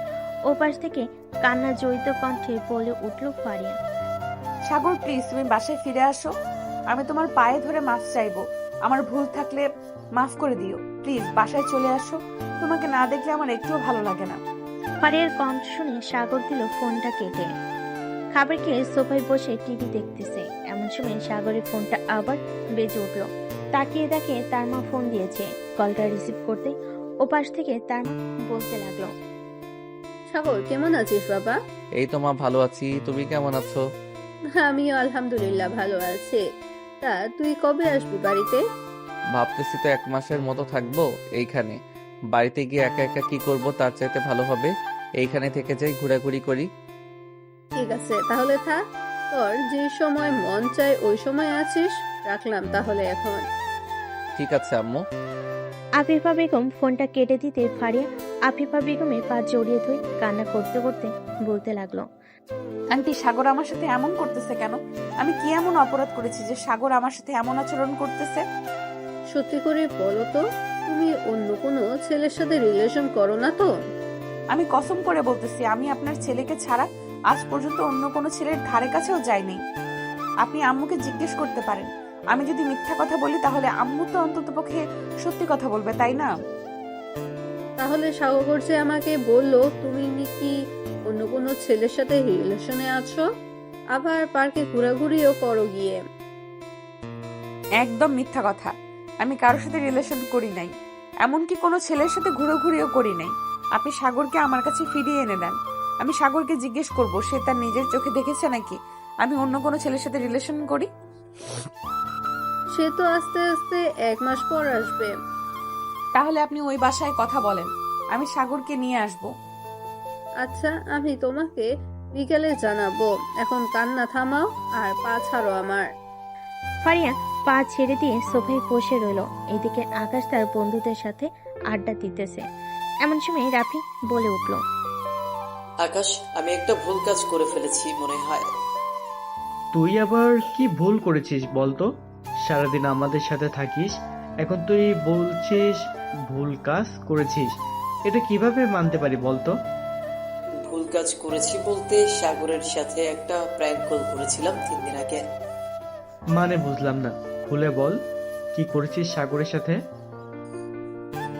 S2: ওপাশ থেকে কান্না জড়িত কণ্ঠে বলে উঠল ফারিয়া,
S3: সাগর প্লিজ তুমি বাসায় ফিরে আসো, আমি তোমার পায়ে ধরে মাফ চাইবো। আমার ভুল থাকলে মাফ করে দিও, প্লিজ বাসায় চলে আসো। তোমাকে না দেখলে আমার একটুও ভালো লাগে না।
S2: ফারিয়ার কণ্ঠ শুনে সাগর দিল ফোনটা কেটে। খাবার খেয়ে সোফায় বসে টিভি দেখতেছে। এমন সময় সাগরের ফোনটা আবার বেজে উঠল। তাকিয়ে দেখে তার মা ফোন দিয়েছে। কলটা রিসিভ করতে ওপাশ থেকে তার মা বলতে লাগলো,
S8: সাগর কেমন আছিস বাবা?
S1: এই তো মা, ভালো আছি। তুমি কেমন আছো?
S8: আমিও আলহামদুলিল্লাহ ভালো আছি। তা তুই কবে আসবি বাড়িতে?
S1: ভাবতেছি তো 1 মাসের মতো থাকবো এইখানে। বাড়িতে গিয়ে একা একা কি করব, তার চাইতে ভালো হবে এইখানে থেকে যাই, ঘোরাঘুরি করি।
S8: ঠিক আছে তাহলে থাক, তোর যে সময় মন চায় ওই সময় আছিস। রাখলাম তাহলে এখন।
S1: ঠিক আছে আম্মু।
S2: আফিফা বেগম ফোনটা কেটে দিতে ফারিয়া আফিফা বেগমের পা জড়িয়ে ধরে কান্না করতে করতে বলতে লাগলো,
S3: আন্টি, সাগর আমার সাথে এমন করতেছে কেন? আমি কি এমন অপরাধ করেছি যে সাগর আমার সাথে এমন আচরণ করতেছে?
S8: সত্যি করে বলো তো, তুমি অন্য কোনো ছেলের সাথে রিলেশন করো না তো?
S3: আমি কসম করে বলতেছি, আমি আপনার ছেলেকে ছাড়া আজ পর্যন্ত অন্য কোনো ছেলের ধারে কাছেও যাইনি। আপনি আম্মুকে জিজ্ঞেস করতে পারেন। আমি যদি মিথ্যা কথা বলি তাহলে আম্মু তো অন্ততপক্ষে সত্যি কথা বলবে, তাই না?
S8: তাহলে সাগর যে আমাকে বললো তুমি নাকি অন্য কোনো ছেলের সাথে রিলেশনে আছো, আবার পার্কে ঘোরাঘুরিও করো গিয়ে।
S3: একদম মিথ্যা কথা। আমি কারোর সাথে রিলেশন করি নাই, এমনকি কোনো ছেলের সাথে ঘুরাঘুরিও করি নাই। আপনি সাগরকে আমার কাছে ফিরিয়ে এনে দেন। আমি সাগরকে জিজ্ঞেস করব সে তার নিজের চোখে দেখেছে নাকি আমি অন্য কোনো ছেলের সাথে রিলেশন করি।
S8: সে তো আস্তে আস্তে 1 মাস পর আসবে।
S3: তাহলে আপনি ওই বাসায় কথা বলেন, আমি সাগরকে নিয়ে আসব।
S8: আচ্ছা, আমি তোমাকে বিকেলে জানাবো। এখন কান্না থামাও আর পা ছাড়ো আমার।
S2: ফারিয়া পা ছেড়ে দিয়ে সোফায় বসে রইল। এদিকে আকাশ তার বন্ধুদের সাথে আড্ডা দিতেছে। এমন সময় রাফি বলে উঠল,
S11: আকাশ, আমি একটা ভুল কাজ করে ফেলেছি মনে হয়।
S5: তুই আবার কি ভুল করেছিস বলতো? সারাদিন আমাদের সাথে থাকিস, এখন তুই বলছিস ভুল কাজ করেছিস। এটা কিভাবে মানতে পারি বলতো?
S11: ভুল কাজ করেছি বলতে সাগরের সাথে একটা প্র্যাঙ্ক কল করেছিলাম 3 দিন আগে।
S5: মানে বুঝলাম না, খুলে বল কি করেছিস সাগরের সাথে?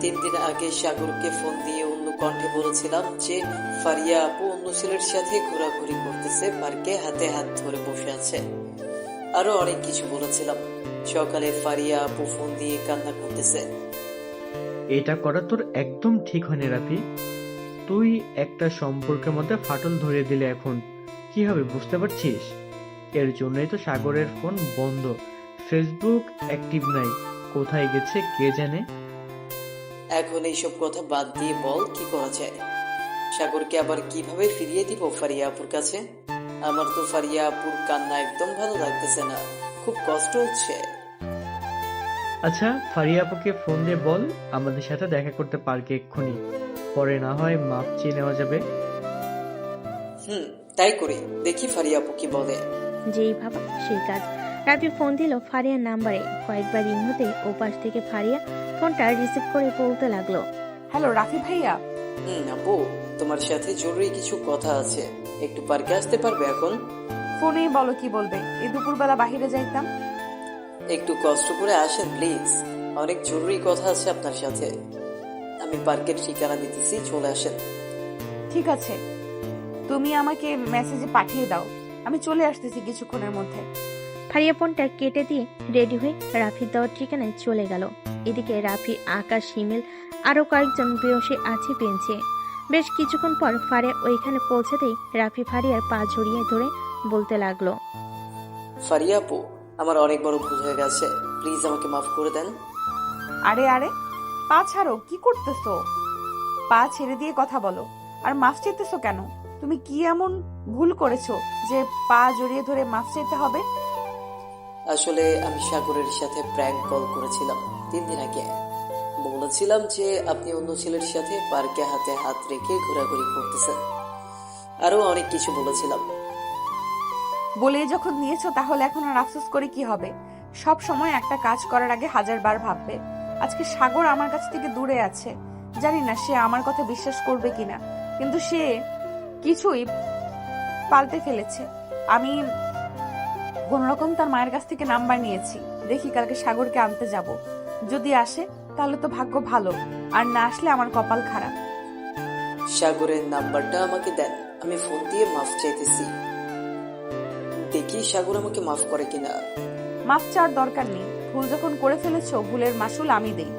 S11: 3 দিন আগে সাগরকে ফোন দিয়ে অন্য কণ্ঠে বলেছিলাম যে ফারিয়া আপু অন্য ছেলের সাথে ঘোরাঘুরি করতেছে, পার্কে হাতে হাত ধরে বসে আছে। আরো অনেক কিছু বলেছিলাম। সকালে ফারিয়া আপু ফোন দিয়ে কান্না করতেছে।
S5: এটা করা তোর একদম ঠিক হয়নি রাফি। তুই একটা সম্পর্কের মধ্যে ফাটল ধরিয়ে দিলে এখন কি হবে বুঝতে পারছিস? এর জন্যই তো সাগরের ফোন বন্ধ, ফেসবুক অ্যাক্টিভ নাই, কোথায় গেছে কে জানে।
S11: এখন এইসব কথা বাদ দিয়ে বল কি করা যায়? সাগরকে আবার কিভাবে ফিরিয়ে দিব ফারিয়া আপুর কাছে? আমার তো ফারিয়া আপুর কান্না একদম ভালো লাগতেছে না, খুব কষ্ট হচ্ছে।
S5: আচ্ছা, ফারিয়া আপুকে ফোন দিয়ে বল আমাদের সাথে দেখা করতে পার্কে এক্ষুনি, পরে না হয় মাপ চেয়ে নেওয়া যাবে।
S11: তাই করি, দেখি ফারিয়া আপু কি বলে।
S2: যেই ভাবা সেই কাজ। রাফি ফোন দিল ফারিয়ার নাম্বারে। কয়েকবার রিং হতে ওপাশ থেকে ফারিয়া ফোনটা রিসিভ করে বলতে লাগলো,
S3: হ্যালো রাফি ভাইয়া।
S11: আপু, তোমার সাথে জরুরি কিছু কথা আছে, একটু পার্কে আসতে পারবে এখন?
S3: ফোনেই বলো কি বলবে, এই দুপুরবেলা বাহিরে যাইতাম।
S11: একটু কষ্ট করে আসেন প্লিজ, অনেক জরুরি কথা আছে আপনার সাথে। আমি পার্কের ঠিকানা দিতেছি, চলে আসেন।
S3: ঠিক আছে, তুমি আমাকে মেসেজে পাঠিয়ে দাও, আমি চলে আসতেছি কিছুক্ষণের মধ্যে।
S2: ফারিয়া ফোনটা কেটে দিয়ে রেডি হয়ে রাফির দেওয়ার ঠিকানায় চলে গেল। এদিকে রাফি, আকাশ, হিমেল আরো কয়েকজন বসে আছে বেঞ্চে। বেশ কিছুক্ষণ পর ফারিয়া ওইখানে পৌঁছাতেই রাফি ফারিয়ার পা জড়িয়ে ধরে বলতে লাগলো,
S11: ফারিয়া আপু, আমার অনেক বড় ভুল হয়ে গেছে, প্লিজ আমাকে মাফ করে দেন।
S3: আরে আরে, পা ছাড়ো, কি করতেছো? পা ছেড়ে দিয়ে কথা বলো। আর মাফ চাইতেছো কেন? তুমি কি এমন ভুল করেছো যে পা জড়িয়ে ধরে মাফ চাইতে হবে?
S11: আসলে আমি সাগরের সাথে প্র্যাঙ্ক কল করেছিলাম 3 দিন আগে। বলেছিলাম যে আপনি অন্য ছেলের সাথে পার্কে হাতে হাত রেখে ঘোরাঘুরি করতেছেন। আরো অনেক কিছু বলেছিলাম।
S3: বলে যখন নিয়েছো তাহলে এখন আর আফসোস করে কি হবে? সব সময় একটা কাজ করার আগে 1000 বার ভাববে। আজকে সাগর আমার কাছ থেকে দূরে আছে, জানি না সে আমার কথা বিশ্বাস করবে কিনা, কিন্তু সে কিছুই পাল্টে ফেলেছে। আমি কোনরকম তার মায়ের কাছ থেকে নাম্বার নিয়েছি, দেখি কালকে সাগরকে আনতে যাব। যদি আসে তাহলে তো ভাগ্য ভালো, আর না আসলে আমার কপাল খারাপ।
S11: সাগরের নাম্বারটা আমাকে দেন, আমি ফোন দিয়ে মাফ চাইতেছি, দেখি সাগর আমাকে মাফ করে কিনা।
S3: মাফ চাওয়ার দরকার নেই, ভুল যখন করে ফেলেছো ভুলের মাসুল আমি দেই।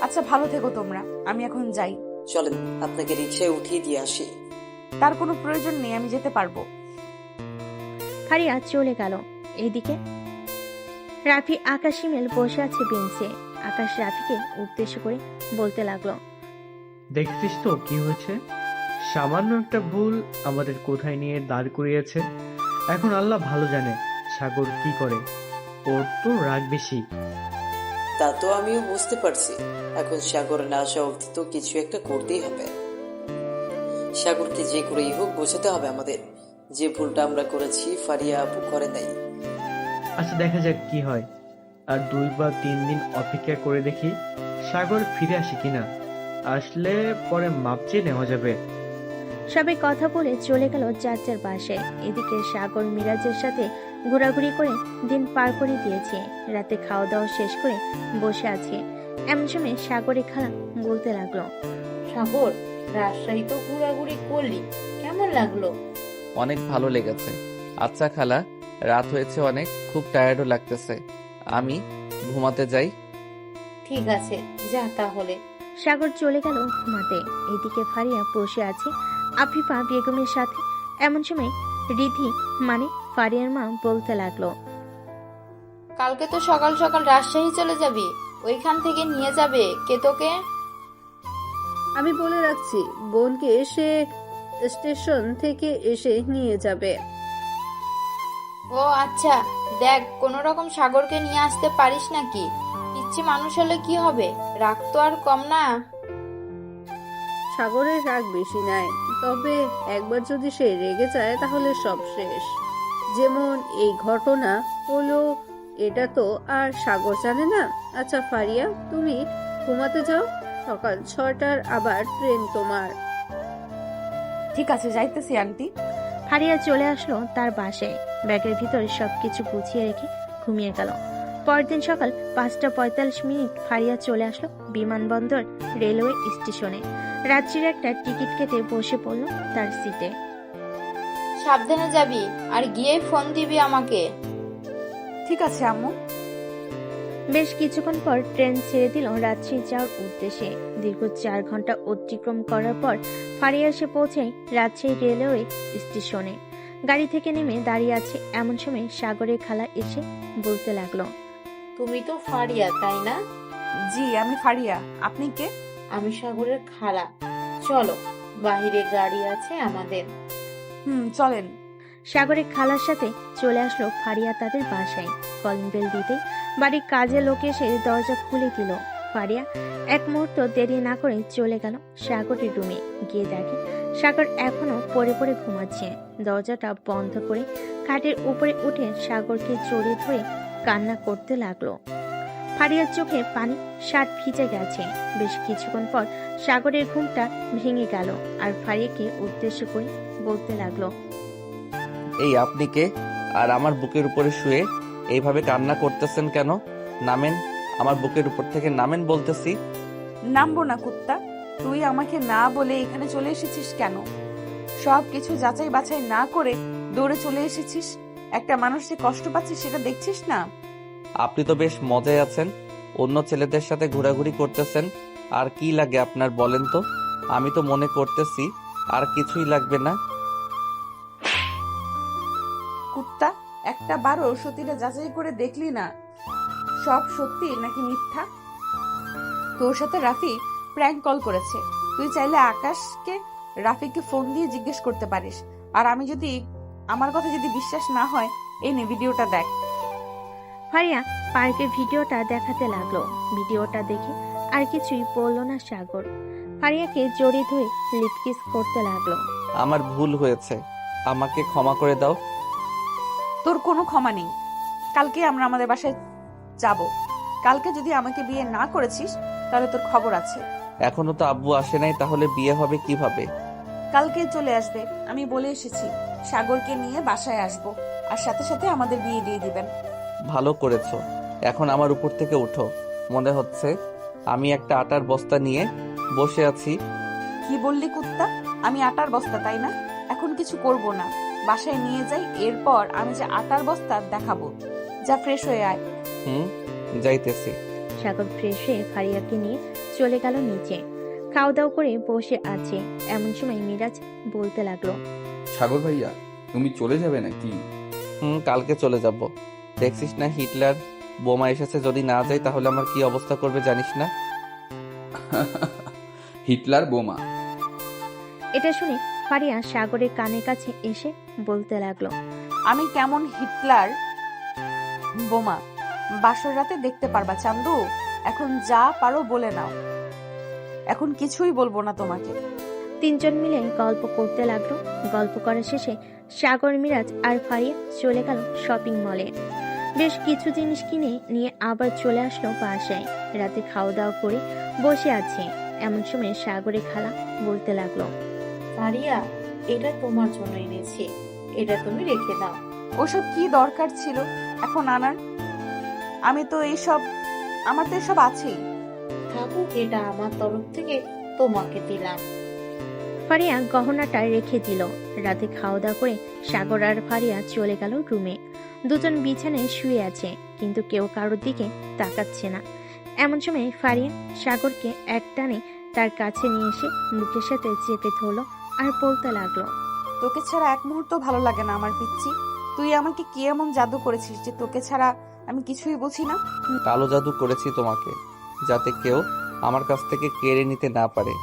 S3: আচ্ছা, ভালো থেকো তোমরা, আমি এখন যাই।
S11: চলেন আপনাকে রিকশায় উঠিয়ে দিয়ে আসি।
S3: তার কোনো প্রয়োজন নেই, আমি যেতে পারবো।
S2: ফারিয়া চলে গেল। এদিকে রাফি, আকাশ, হিমেল বসে আছে বেঞ্চে। আকাশ রাফিকে উদ্দেশ্য করে বলতে লাগলো,
S5: দেখছিস তো কি হয়েছে? সামান্য একটা ভুল আমাদের কোথায় নিয়ে দাঁড় করিয়েছে। এখন আল্লাহ ভালো জানে সাগর কি করে, ওর তো রাগ বেশি।
S11: তা তো আমিও বুঝতে পারছি, এখন সাগর না আসা অবধি তো কিছু একটা করতেই হবে। সাগরকে যে করেই হোক বোঝাতে হবে আমাদের, যে ভুলটা আমরা করেছি ফারিয়া আপু করে নাই।
S5: আচ্ছা, দেখা যাক কি হয়। আর 2 বা 3 দিন অপেক্ষা করে দেখি সাগর ফিরে আসে কিনা। আসলে পরে মাপ চেয়ে নেওয়া যাবে।
S2: সবাই কথা বলে চলে গেল যার যার বাসায়। এদিকে সাগর মিরাজের সাথে ঘোরাঘুরি করে দিন পার করে দিয়েছে। রাতে খাওয়া দাওয়া শেষ করে বসে আছে। এমন সময় সাগরের খালা বলতে লাগলো,
S12: সাগর, রাজশাহী তো ঘোরাঘুরি করলি, কেমন লাগলো?
S1: অনেক ভালো লেগেছে। আচ্ছা খালা, রাত হয়েছে অনেক, খুব টায়ার্ডও লাগতেছে, আমি ঘুমাতে যাই।
S12: ঠিক আছে, যা তাহলে।
S2: সাগর চলে গেল ঘুমাতে। এদিকে ফারিয়া বসে আছে আফিফা বেগমের সাথে। এমন সময় রিধি মানে ফারিয়ার মা বলতে লাগলো,
S4: কালকে তো সকাল সকাল রাজশাহী চলে যাবি, ওইখান থেকে নিয়ে যাবে কে তোকে?
S8: আমি বলে রাখছি, বোনকে এসে স্টেশন থেকে এসে নিয়ে যাবে।
S4: ও আচ্ছা, দেখ কোনো রকম সাগরকে নিয়ে আসতে পারিস নাকি? পিচ্ছি মানুষ হলে কি হবে, রাগ তো আর কম না।
S8: সাগরের রাগ বেশি নাই, তবে একবার যদি সে রেগে যায় তাহলে সব শেষ। যেমন এই ঘটনা হলো, এটা তো আর সাগর জানে না। আচ্ছা ফারিয়া, তুমি ঘুমাতে যাও, সকাল 6টার আবার ট্রেন তোমার।
S3: ঠিক আছে, যাইতেছি আন্টি।
S2: ফারিয়া চলে আসলো তার বাসায়। ব্যাগের ভিতরে সবকিছু গুছিয়ে রেখে ঘুমিয়ে গেল। পরদিন সকাল 5টা 45 মিনিট ফারিয়া চলে আসলো বিমানবন্দর রেলওয়ে স্টেশনে। রাত্রির একটা টিকিট কেটে বসে পড়ল তার সিটে।
S4: সাবধানে যাবি আর গিয়ে ফোন দিবি আমাকে।
S3: ঠিক আছে আম্মু।
S2: বেশ কিছুক্ষণ পর ট্রেন ছেড়ে দিল রাত্রি যাওয়ার উদ্দেশ্যে। দীর্ঘ 4 ঘন্টা অতিক্রম করার পর ফারিয়া এসে পৌঁছায় রাজশাহী রেলওয়ে স্টেশনে। গাড়ি থেকে নেমে দাঁড়িয়ে আছে এমন সময় সাগরের খালা এসে বলতে লাগলো,
S12: তুমি তো ফারিয়া তাই না?
S3: জি আমি ফারিয়া, আপনি কে?
S12: আমি সাগরের খালা। চলো, বাইরে গাড়ি আছে আমাদের।
S3: চলেন।
S2: সাগরের খালার সাথে চলে আসলো ফারিয়া তাদের বাসায়। কলিং বেল দিতে বাড়ির কাজের লোক এসে দরজা খুলে দিল। ফারিয়া এক মুহূর্ত দেরি না করে চলে গেল সাগরের রুমে। গিয়ে দেখে সাগর এখনো পড়ে পড়ে ঘুমাচ্ছে। দরজাটা বন্ধ করে খাটের উপরে উঠে সাগরকে জড়িয়ে ধরে কান্না করতে লাগলো। ফারিয়ার চোখে পানি, শার্ট ভিজে গেছে। বেশ কিছুক্ষণ পর সাগরের ঘুমটা ভেঙে গেল আর ফারিয়াকে উদ্দেশ্য করে বলতে লাগলো,
S1: এই আপনি কে? আর আমার বুকের উপরে শুয়ে এইভাবে কান্না করতেছেন কেন? নামেন, আমার বুকের উপর থেকে নামেন বলতেছি।
S3: নামবো না কুত্তা। তুই আমাকে না বলে এখানে চলে এসেছিস কেন? সব কিছু যাচাই বাছাই না করে দৌড়ে চলে এসেছিস। একটা মানুষ যে কষ্ট পাচ্ছে সেটা দেখছিস না?
S1: আপনি তো বেশ মজায় আছেন, অন্য ছেলেদের সাথে ঘোরাঘুরি করতেছেন। আর কি লাগে আপনার বলেন তো? আমি তো মনে করতেছি আর কিছুই লাগবে না।
S3: কুত্তা, একটা বারো সতীটা যাচাই করে দেখলি না সব সত্যি নাকি মিথ্যা? তোর সাথে রাফি প্র্যাঙ্ক কল করেছে। তুই চাইলে আকাশকে রাফিকে ফোন দিয়ে জিজ্ঞেস করতে পারিস। আর আমার কথা যদি বিশ্বাস না হয়, এই নে ভিডিওটা দেখ।
S2: ফারিয়া পার্কের ভিডিওটা দেখাতে লাগলো। ভিডিওটা দেখে আর কিছুই বলল না সাগর। ফারিয়াকে জড়িয়ে ধরে লিপকিস করতে লাগলো।
S1: আমার ভুল হয়েছে, আমাকে ক্ষমা করে দাও।
S3: তোর কোনো ক্ষমা নেই। কালকে আমরা আমাদের বাসায় যাব। কালকে যদি আমাকে বিয়ে না করেছিস তাহলে তোর খবর আছে।
S1: এখনো তো আব্বু আসে নাই, তাহলে বিয়ে হবে কিভাবে?
S3: কালকে চলে আসবে, আমি বলে এসেছি। সাগরকে নিয়ে বাসায় আসবো আর সাথে সাথে আমাদের বিয়ে দিয়ে দিবেন।
S1: ভালো করেছো। এখন আমার উপর থেকে উঠো। মনে হচ্ছে আমি একটা আটার বস্তা নিয়ে বসে আছি।
S3: কি বললি কুত্তা? আমি আটার বস্তা তাই না? এখন কিছু করব না, বাসায় নিয়ে যাই। এরপর আমি যে আটার বস্তা দেখাবো। যা ফ্রেশ হয়ে আয়।
S1: যাইতেছি।
S2: সাগর ফ্রেশ হয়ে ফারিয়াকে নিয়ে চলে গেল নিচে। খাওয়া দাওয়া করে বসে আছে এমন সময় মিরাজ বলতে লাগলো,
S15: সাগর ভাইয়া, তুমি চলে যাবে নাকি?
S1: কালকে চলে যাব। দেখছিস না হিটলার বোমা এসেছে, যদি না যাই তাহলে আমার কি অবস্থা করবে জানিস না?
S15: হিটলার বোমা?
S2: এটা শুনে ফারিয়া সাগরের কানের কাছে এসে বলতে লাগলো,
S3: আমি কেমন হিটলার বোমা বাসর রাতে দেখতে পারবা চান্দু। এখন যা পারো বলে নাও। এখন কিছুই বলবো না তোমাকে।
S2: তিনজন মিলে গল্প করতে লাগলো। গল্প করা শেষে সাগর, মিরাজ আর ফারিয়া চলে গেল শপিং মলে। বেশ কিছু জিনিস কিনে নিয়ে আবার চলে আসলো বাসায়। রাতে খাওয়া দাওয়া করে বসে আছে এমন সময় সাগরের খালা বলতে লাগলো,
S12: ফারিয়া, এটা তোমার জন্য এনেছি, এটা তুমি রেখে দাও।
S3: ওসব কি দরকার ছিল এখন আনার? আমার তো এসব আছেই।
S12: থাকুক, এটা আমার তরফ থেকে তোমাকে দিলাম।
S2: ফারিয়া গহনাটা রেখে দিল। রাতে খাওয়া দাওয়া করে সাগর আর ফারিয়া চলে গেল রুমে। দুজন বিছানায় শুয়ে আছে, কিন্তু কেউ কারোর দিকে তাকাচ্ছে না। এমন সময় ফারিয়া সাগরকে একটানে তার কাছে নিয়ে এসে মুখের সাথে চেপে ধরলো আর বলতে লাগলো,
S3: তোকে ছাড়া এক মুহূর্ত ভালো লাগে না আমার পিচ্চি। তুই আমাকে কি এমন জাদু করেছিস যে তোকে ছাড়া আমি কিছুই বুঝি না?
S1: কালো জাদু করেছি তোমাকে, যাতে কেউ আমার কাছ থেকে কেড়ে নিতে না পারে।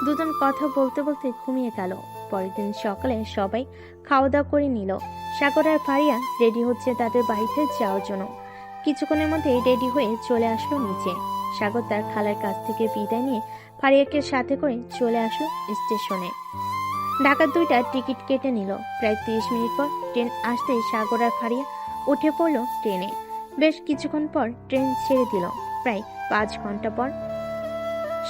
S2: দুজন কথা বলতে বলতে ঘুমিয়ে গেল। পরের দিন সকালে সবাই খাওয়া দাওয়া করে নিল। সাগর আর ফারিয়া রেডি হচ্ছে তাদের বাড়িতে যাওয়ার জন্য। কিছুক্ষণের মধ্যে রেডি হয়ে চলে আসলো নিচে। সাগর তার খালার কাছ থেকে বিদায় নিয়ে ফারিয়াকে সাথে করে চলে আসলো স্টেশনে। ঢাকার 2টা টিকিট কেটে নিল। প্রায় 30 মিনিট পর ট্রেন আসতে সাগর আর ফারিয়া উঠে পড়লো ট্রেনে। বেশ কিছুক্ষণ পর ট্রেন ছেড়ে দিল। প্রায় 5 ঘন্টা পর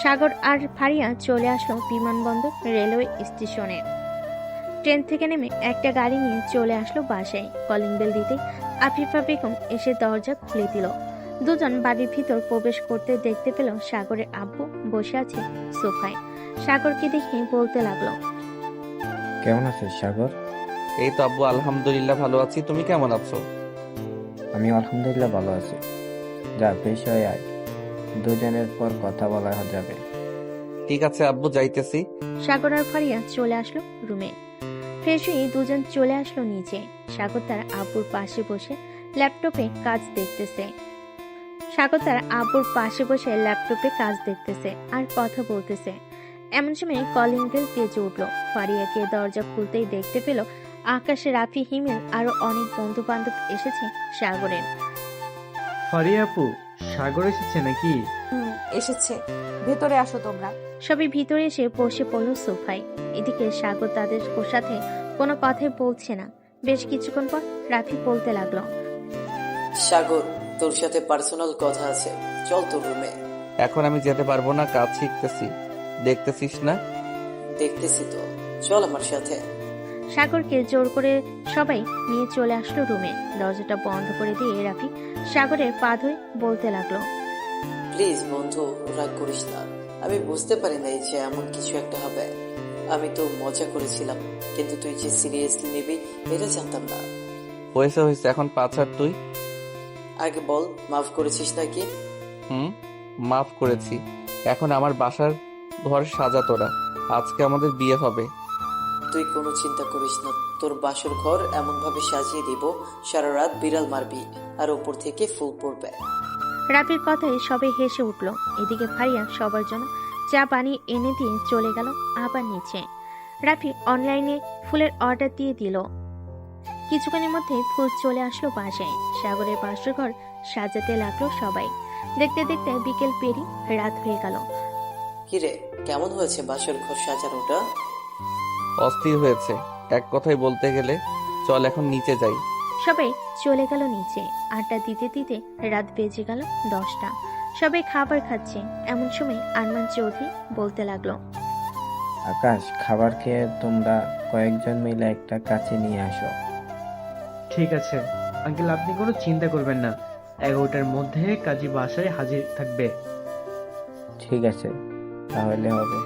S2: সাগর আর ফারিয়া চলে আসলো বিমানবন্দর রেলওয়ে স্টেশনে। ট্রেন থেকে নেমে একটা গাড়ি নিয়ে চলে আসলো বাসায়। কলিং বেল দিতে আফিফা বেগম এসে দরজা খুলে দিল। দুজন বাড়ির ভিতর প্রবেশ করতে দেখতে পেল সাগরের আব্বু বসে আছে সোফায়। সাগরকে দেখে বলতে লাগলো,
S17: কেমন আছিস সাগর?
S1: এই তো আব্বু, আলহামদুলিল্লাহ ভালো আছি। তুমি কেমন আছো?
S17: আমি আলহামদুলিল্লাহ ভালো আছি। যা ফ্রেশ হয়ে আয়, দুজনের পর কথা বলা যাবে।
S1: ঠিক আছে আব্বু, যাইতেছি।
S2: সাগর আর ফারিয়া চলে আসলো রুমে। ফ্রেশ হয়ে দুজন চলে আসলো নিচে। সাগর তার আব্বুর পাশে বসে ল্যাপটপে কাজ দেখতেছে আর কথা বলতেছে। এমন সময় কলিং বেল বেজে উঠলো। ফারিয়াকে দরজা খুলতেই দেখতে পেল আকাশ, রাফি, হিমেল আরো অনেক বন্ধু বান্ধব এসেছে সাগরের।
S5: ফারিয়া আপু, সাগর এসেছে নাকি?
S3: এসেছে, ভেতরে আসো তোমরা।
S2: সবাই ভিতরে এসে বসে পড়ল সোফায়। এদিকে সাগর তাদের ওর সাথে কোনো কথাই বলছে না। বেশ কিছুক্ষণ পর রাফি বলতে লাগলো,
S11: সাগর, তোর সাথে পার্সোনাল কথা আছে, চল তোর রুমে।
S1: এখন আমি যেতে পারবো না, কাজ শিখতেছি। দেখতেছিস না?
S11: দেখতেছি তো, চল আমার সাথে।
S2: সাগরকে জোর করে সবাই নিয়ে চলে আসলো রুমে। দরজাটা বন্ধ করে দিয়ে রাফি সাগরের পা ধরে বলতে লাগলো,
S11: প্লিজ বন্ধু, রাগ করিস না। আমি বুঝতে পারি নাই যে এমন কিছু একটা হবে। আমি তো মজা করেছিলাম, কিন্তু তুই যে সিরিয়াসলি নিবি এটা জানতাম না।
S1: হয়েছে, এখন পাছাড় তুই।
S11: আগে বল, মাফ করেছিস নাকি?
S1: মাফ করেছি। এখন আমার বাসার ঘর সাজা তোরা। আজকে আমাদের বিয়ে হবে।
S11: তুই কোনো চিন্তা করিস না, তোর বাসর ঘর এমন ভাবে সাজিয়ে দিব, সারা রাত বিড়াল মারবি আর উপর থেকে ফুল পড়বে।
S2: রাফির কথায় সবাই হেসে উঠল। এদিকে ফারিয়া সবার জন্য চা পানি এনে দিয়ে চলে গেল আবার নিচে। রাফি অনলাইনে ফুলের অর্ডার দিয়ে দিল। কিছুক্ষণের মধ্যে ফুল চলে আসলো বাসায়। সাগরের বাসর ঘর সাজাতে লাগলো সবাই। দেখতে দেখতে বিকেল পেরিয়ে রাত হয়ে গেল।
S11: কিরে, কেমন হয়েছে বাসর ঘর সাজানোটা?
S1: অস্থির হয়েছে, এক কথায় বলতে গেলে। চল এখন নিচে যাই।
S2: সবাই চলে গেল নিচে। আড্ডা দিতে দিতে রাত বেজে গেল 10টা। সবাই খাবার খাচ্ছে। এমন সময় আরমান চৌধুরী বলতে লাগলো,
S17: আকাশ, খাবার খেয়ে তোমরা কয়েকজন মিলে একটা কাছে নিয়ে আসো।
S5: ঠিক আছে আঙ্কেল, আপনি কোনো চিন্তা করবেন না। 11টার মধ্যে কাজী বাসায় হাজির থাকবে।
S17: ঠিক আছে, তাহলে হবে।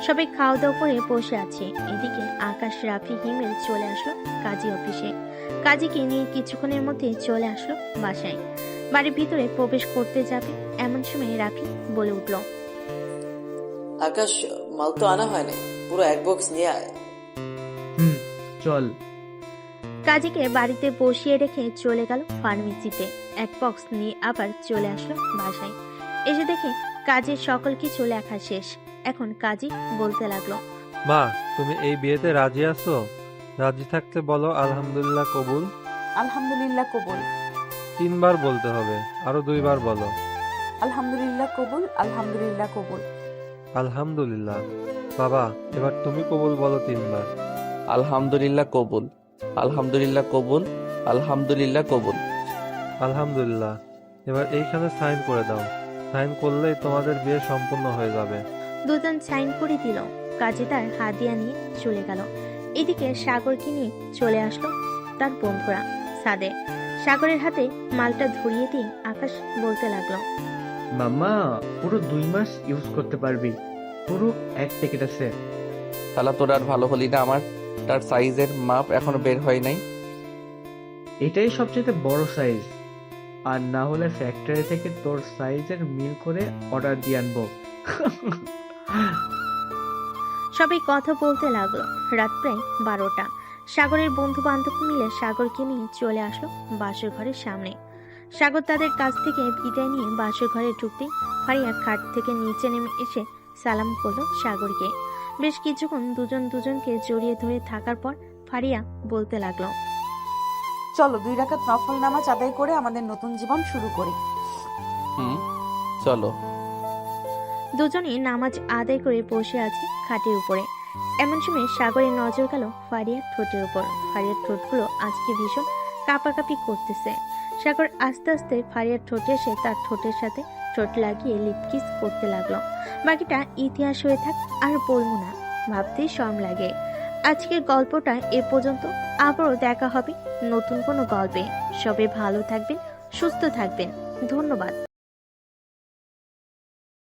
S2: সবাই খাওয়া দাওয়া করে বসে আছে। এদিকে আকাশ, রাফি, হিমেল চলে আসলো কাজী অফিসে। কাজীকে নিয়ে কিছুক্ষণের মধ্যে চলে আসলো বাসায়। বাড়ির ভিতরে প্রবেশ করতে যাবে এমন সময় রাফি বলে উঠল,
S11: আকাশ, মাল তো আনা হয় না, পুরো এক বক্স নিয়ে আয়।
S5: চল।
S2: কাজীকে বাড়িতে বসিয়ে রেখে চলে গেল ফার্মেসিতে। এক বক্স নিয়ে আবার চলে আসলো বাসায়। এসে দেখে কাজের সকল কিছু লেখা শেষ। এখন কাজী বলতে লাগলো,
S18: মা, তুমি এই বিয়েতে রাজি আছো? রাজি থাকতে বলো আলহামদুলিল্লাহ কবুল।
S3: আলহামদুলিল্লাহ কবুল।
S18: 3 বার বলতে হবে, আরো 2 বার বলো।
S3: আলহামদুলিল্লাহ কবুল, আলহামদুলিল্লাহ কবুল।
S18: আলহামদুলিল্লাহ। বাবা, এবার তুমি কবুল বলো 3 বার।
S1: আলহামদুলিল্লাহ কবুল, আলহামদুলিল্লাহ কবুল, আলহামদুলিল্লাহ কবুল।
S18: আলহামদুলিল্লাহ। এবার এইখানে সাইন করে দাও। সাইন করলেই তোমাদের বিয়ে সম্পূর্ণ হয়ে যাবে।
S2: দুজন সাইন করে দিল। কাজী তার হাদিয়া নিয়ে চলে গেল। এদিকে সাগরকে নিয়ে চলে আসলো তার বন্ধুরা সাদে। সাগরের হাতে মালটা ধরিয়ে দিয়ে আকাশ বলতে লাগলো,
S5: মাম্মা, পুরো 2 মাস ইউজ করতে পারবি। পুরো 1 প্যাকেট আছে।
S1: তাহলে তোর আর ভালো হলি না। আমার তার সাইজের মাপ এখনো বের হয় নাই।
S5: এটাই সবচেয়ে বড় সাইজ। আর না হলে ফ্যাক্টরি থেকে তোর সাইজের মিল করে অর্ডার দিয়ে আনবো।
S2: সবাই কথা বলতে লাগলো। রাত প্রায় 12টা। সাগরের বন্ধু বান্ধব মিলে সাগরকে নিয়ে চলে আসলো বাসর ঘরের সামনে। সাগর তাদের কাছ থেকে বিদায় নিয়ে বাসর ঘরে ঢুকতেই ফারিয়া খাট থেকে নিচে নেমে এসে সালাম করলো সাগরকে। বেশ কিছুক্ষণ দুজন দুজনকে জড়িয়ে ধরে থাকার পর ফারিয়া বলতে লাগলো,
S3: চলো 2 রাকাত নফল নামাজ আদায় করে আমাদের নতুন জীবন শুরু করি।
S1: চলো।
S2: দুজনে নামাজ আদায় করে বসে আছে খাটের উপরে। এমন সময় সাগরের নজর গেল ফারিয়ার ঠোঁটের উপর। ফারিয়ার ঠোঁটগুলো আজকে ভীষণ কাঁপাকাঁপি করতেছে। সাগর আস্তে আস্তে ফারিয়ার ঠোঁটে এসে তার ঠোঁটের সাথে ঠোঁট লাগিয়ে লিপকিস করতে লাগলো। বাকিটা ইতিহাস হয়ে থাক, আর বলবো না, ভাবতেই শরম লাগে। আজকের গল্পটা এ পর্যন্ত। আবারও দেখা হবে নতুন কোনো গল্পে। সবাই ভালো থাকবেন, সুস্থ থাকবেন। ধন্যবাদ।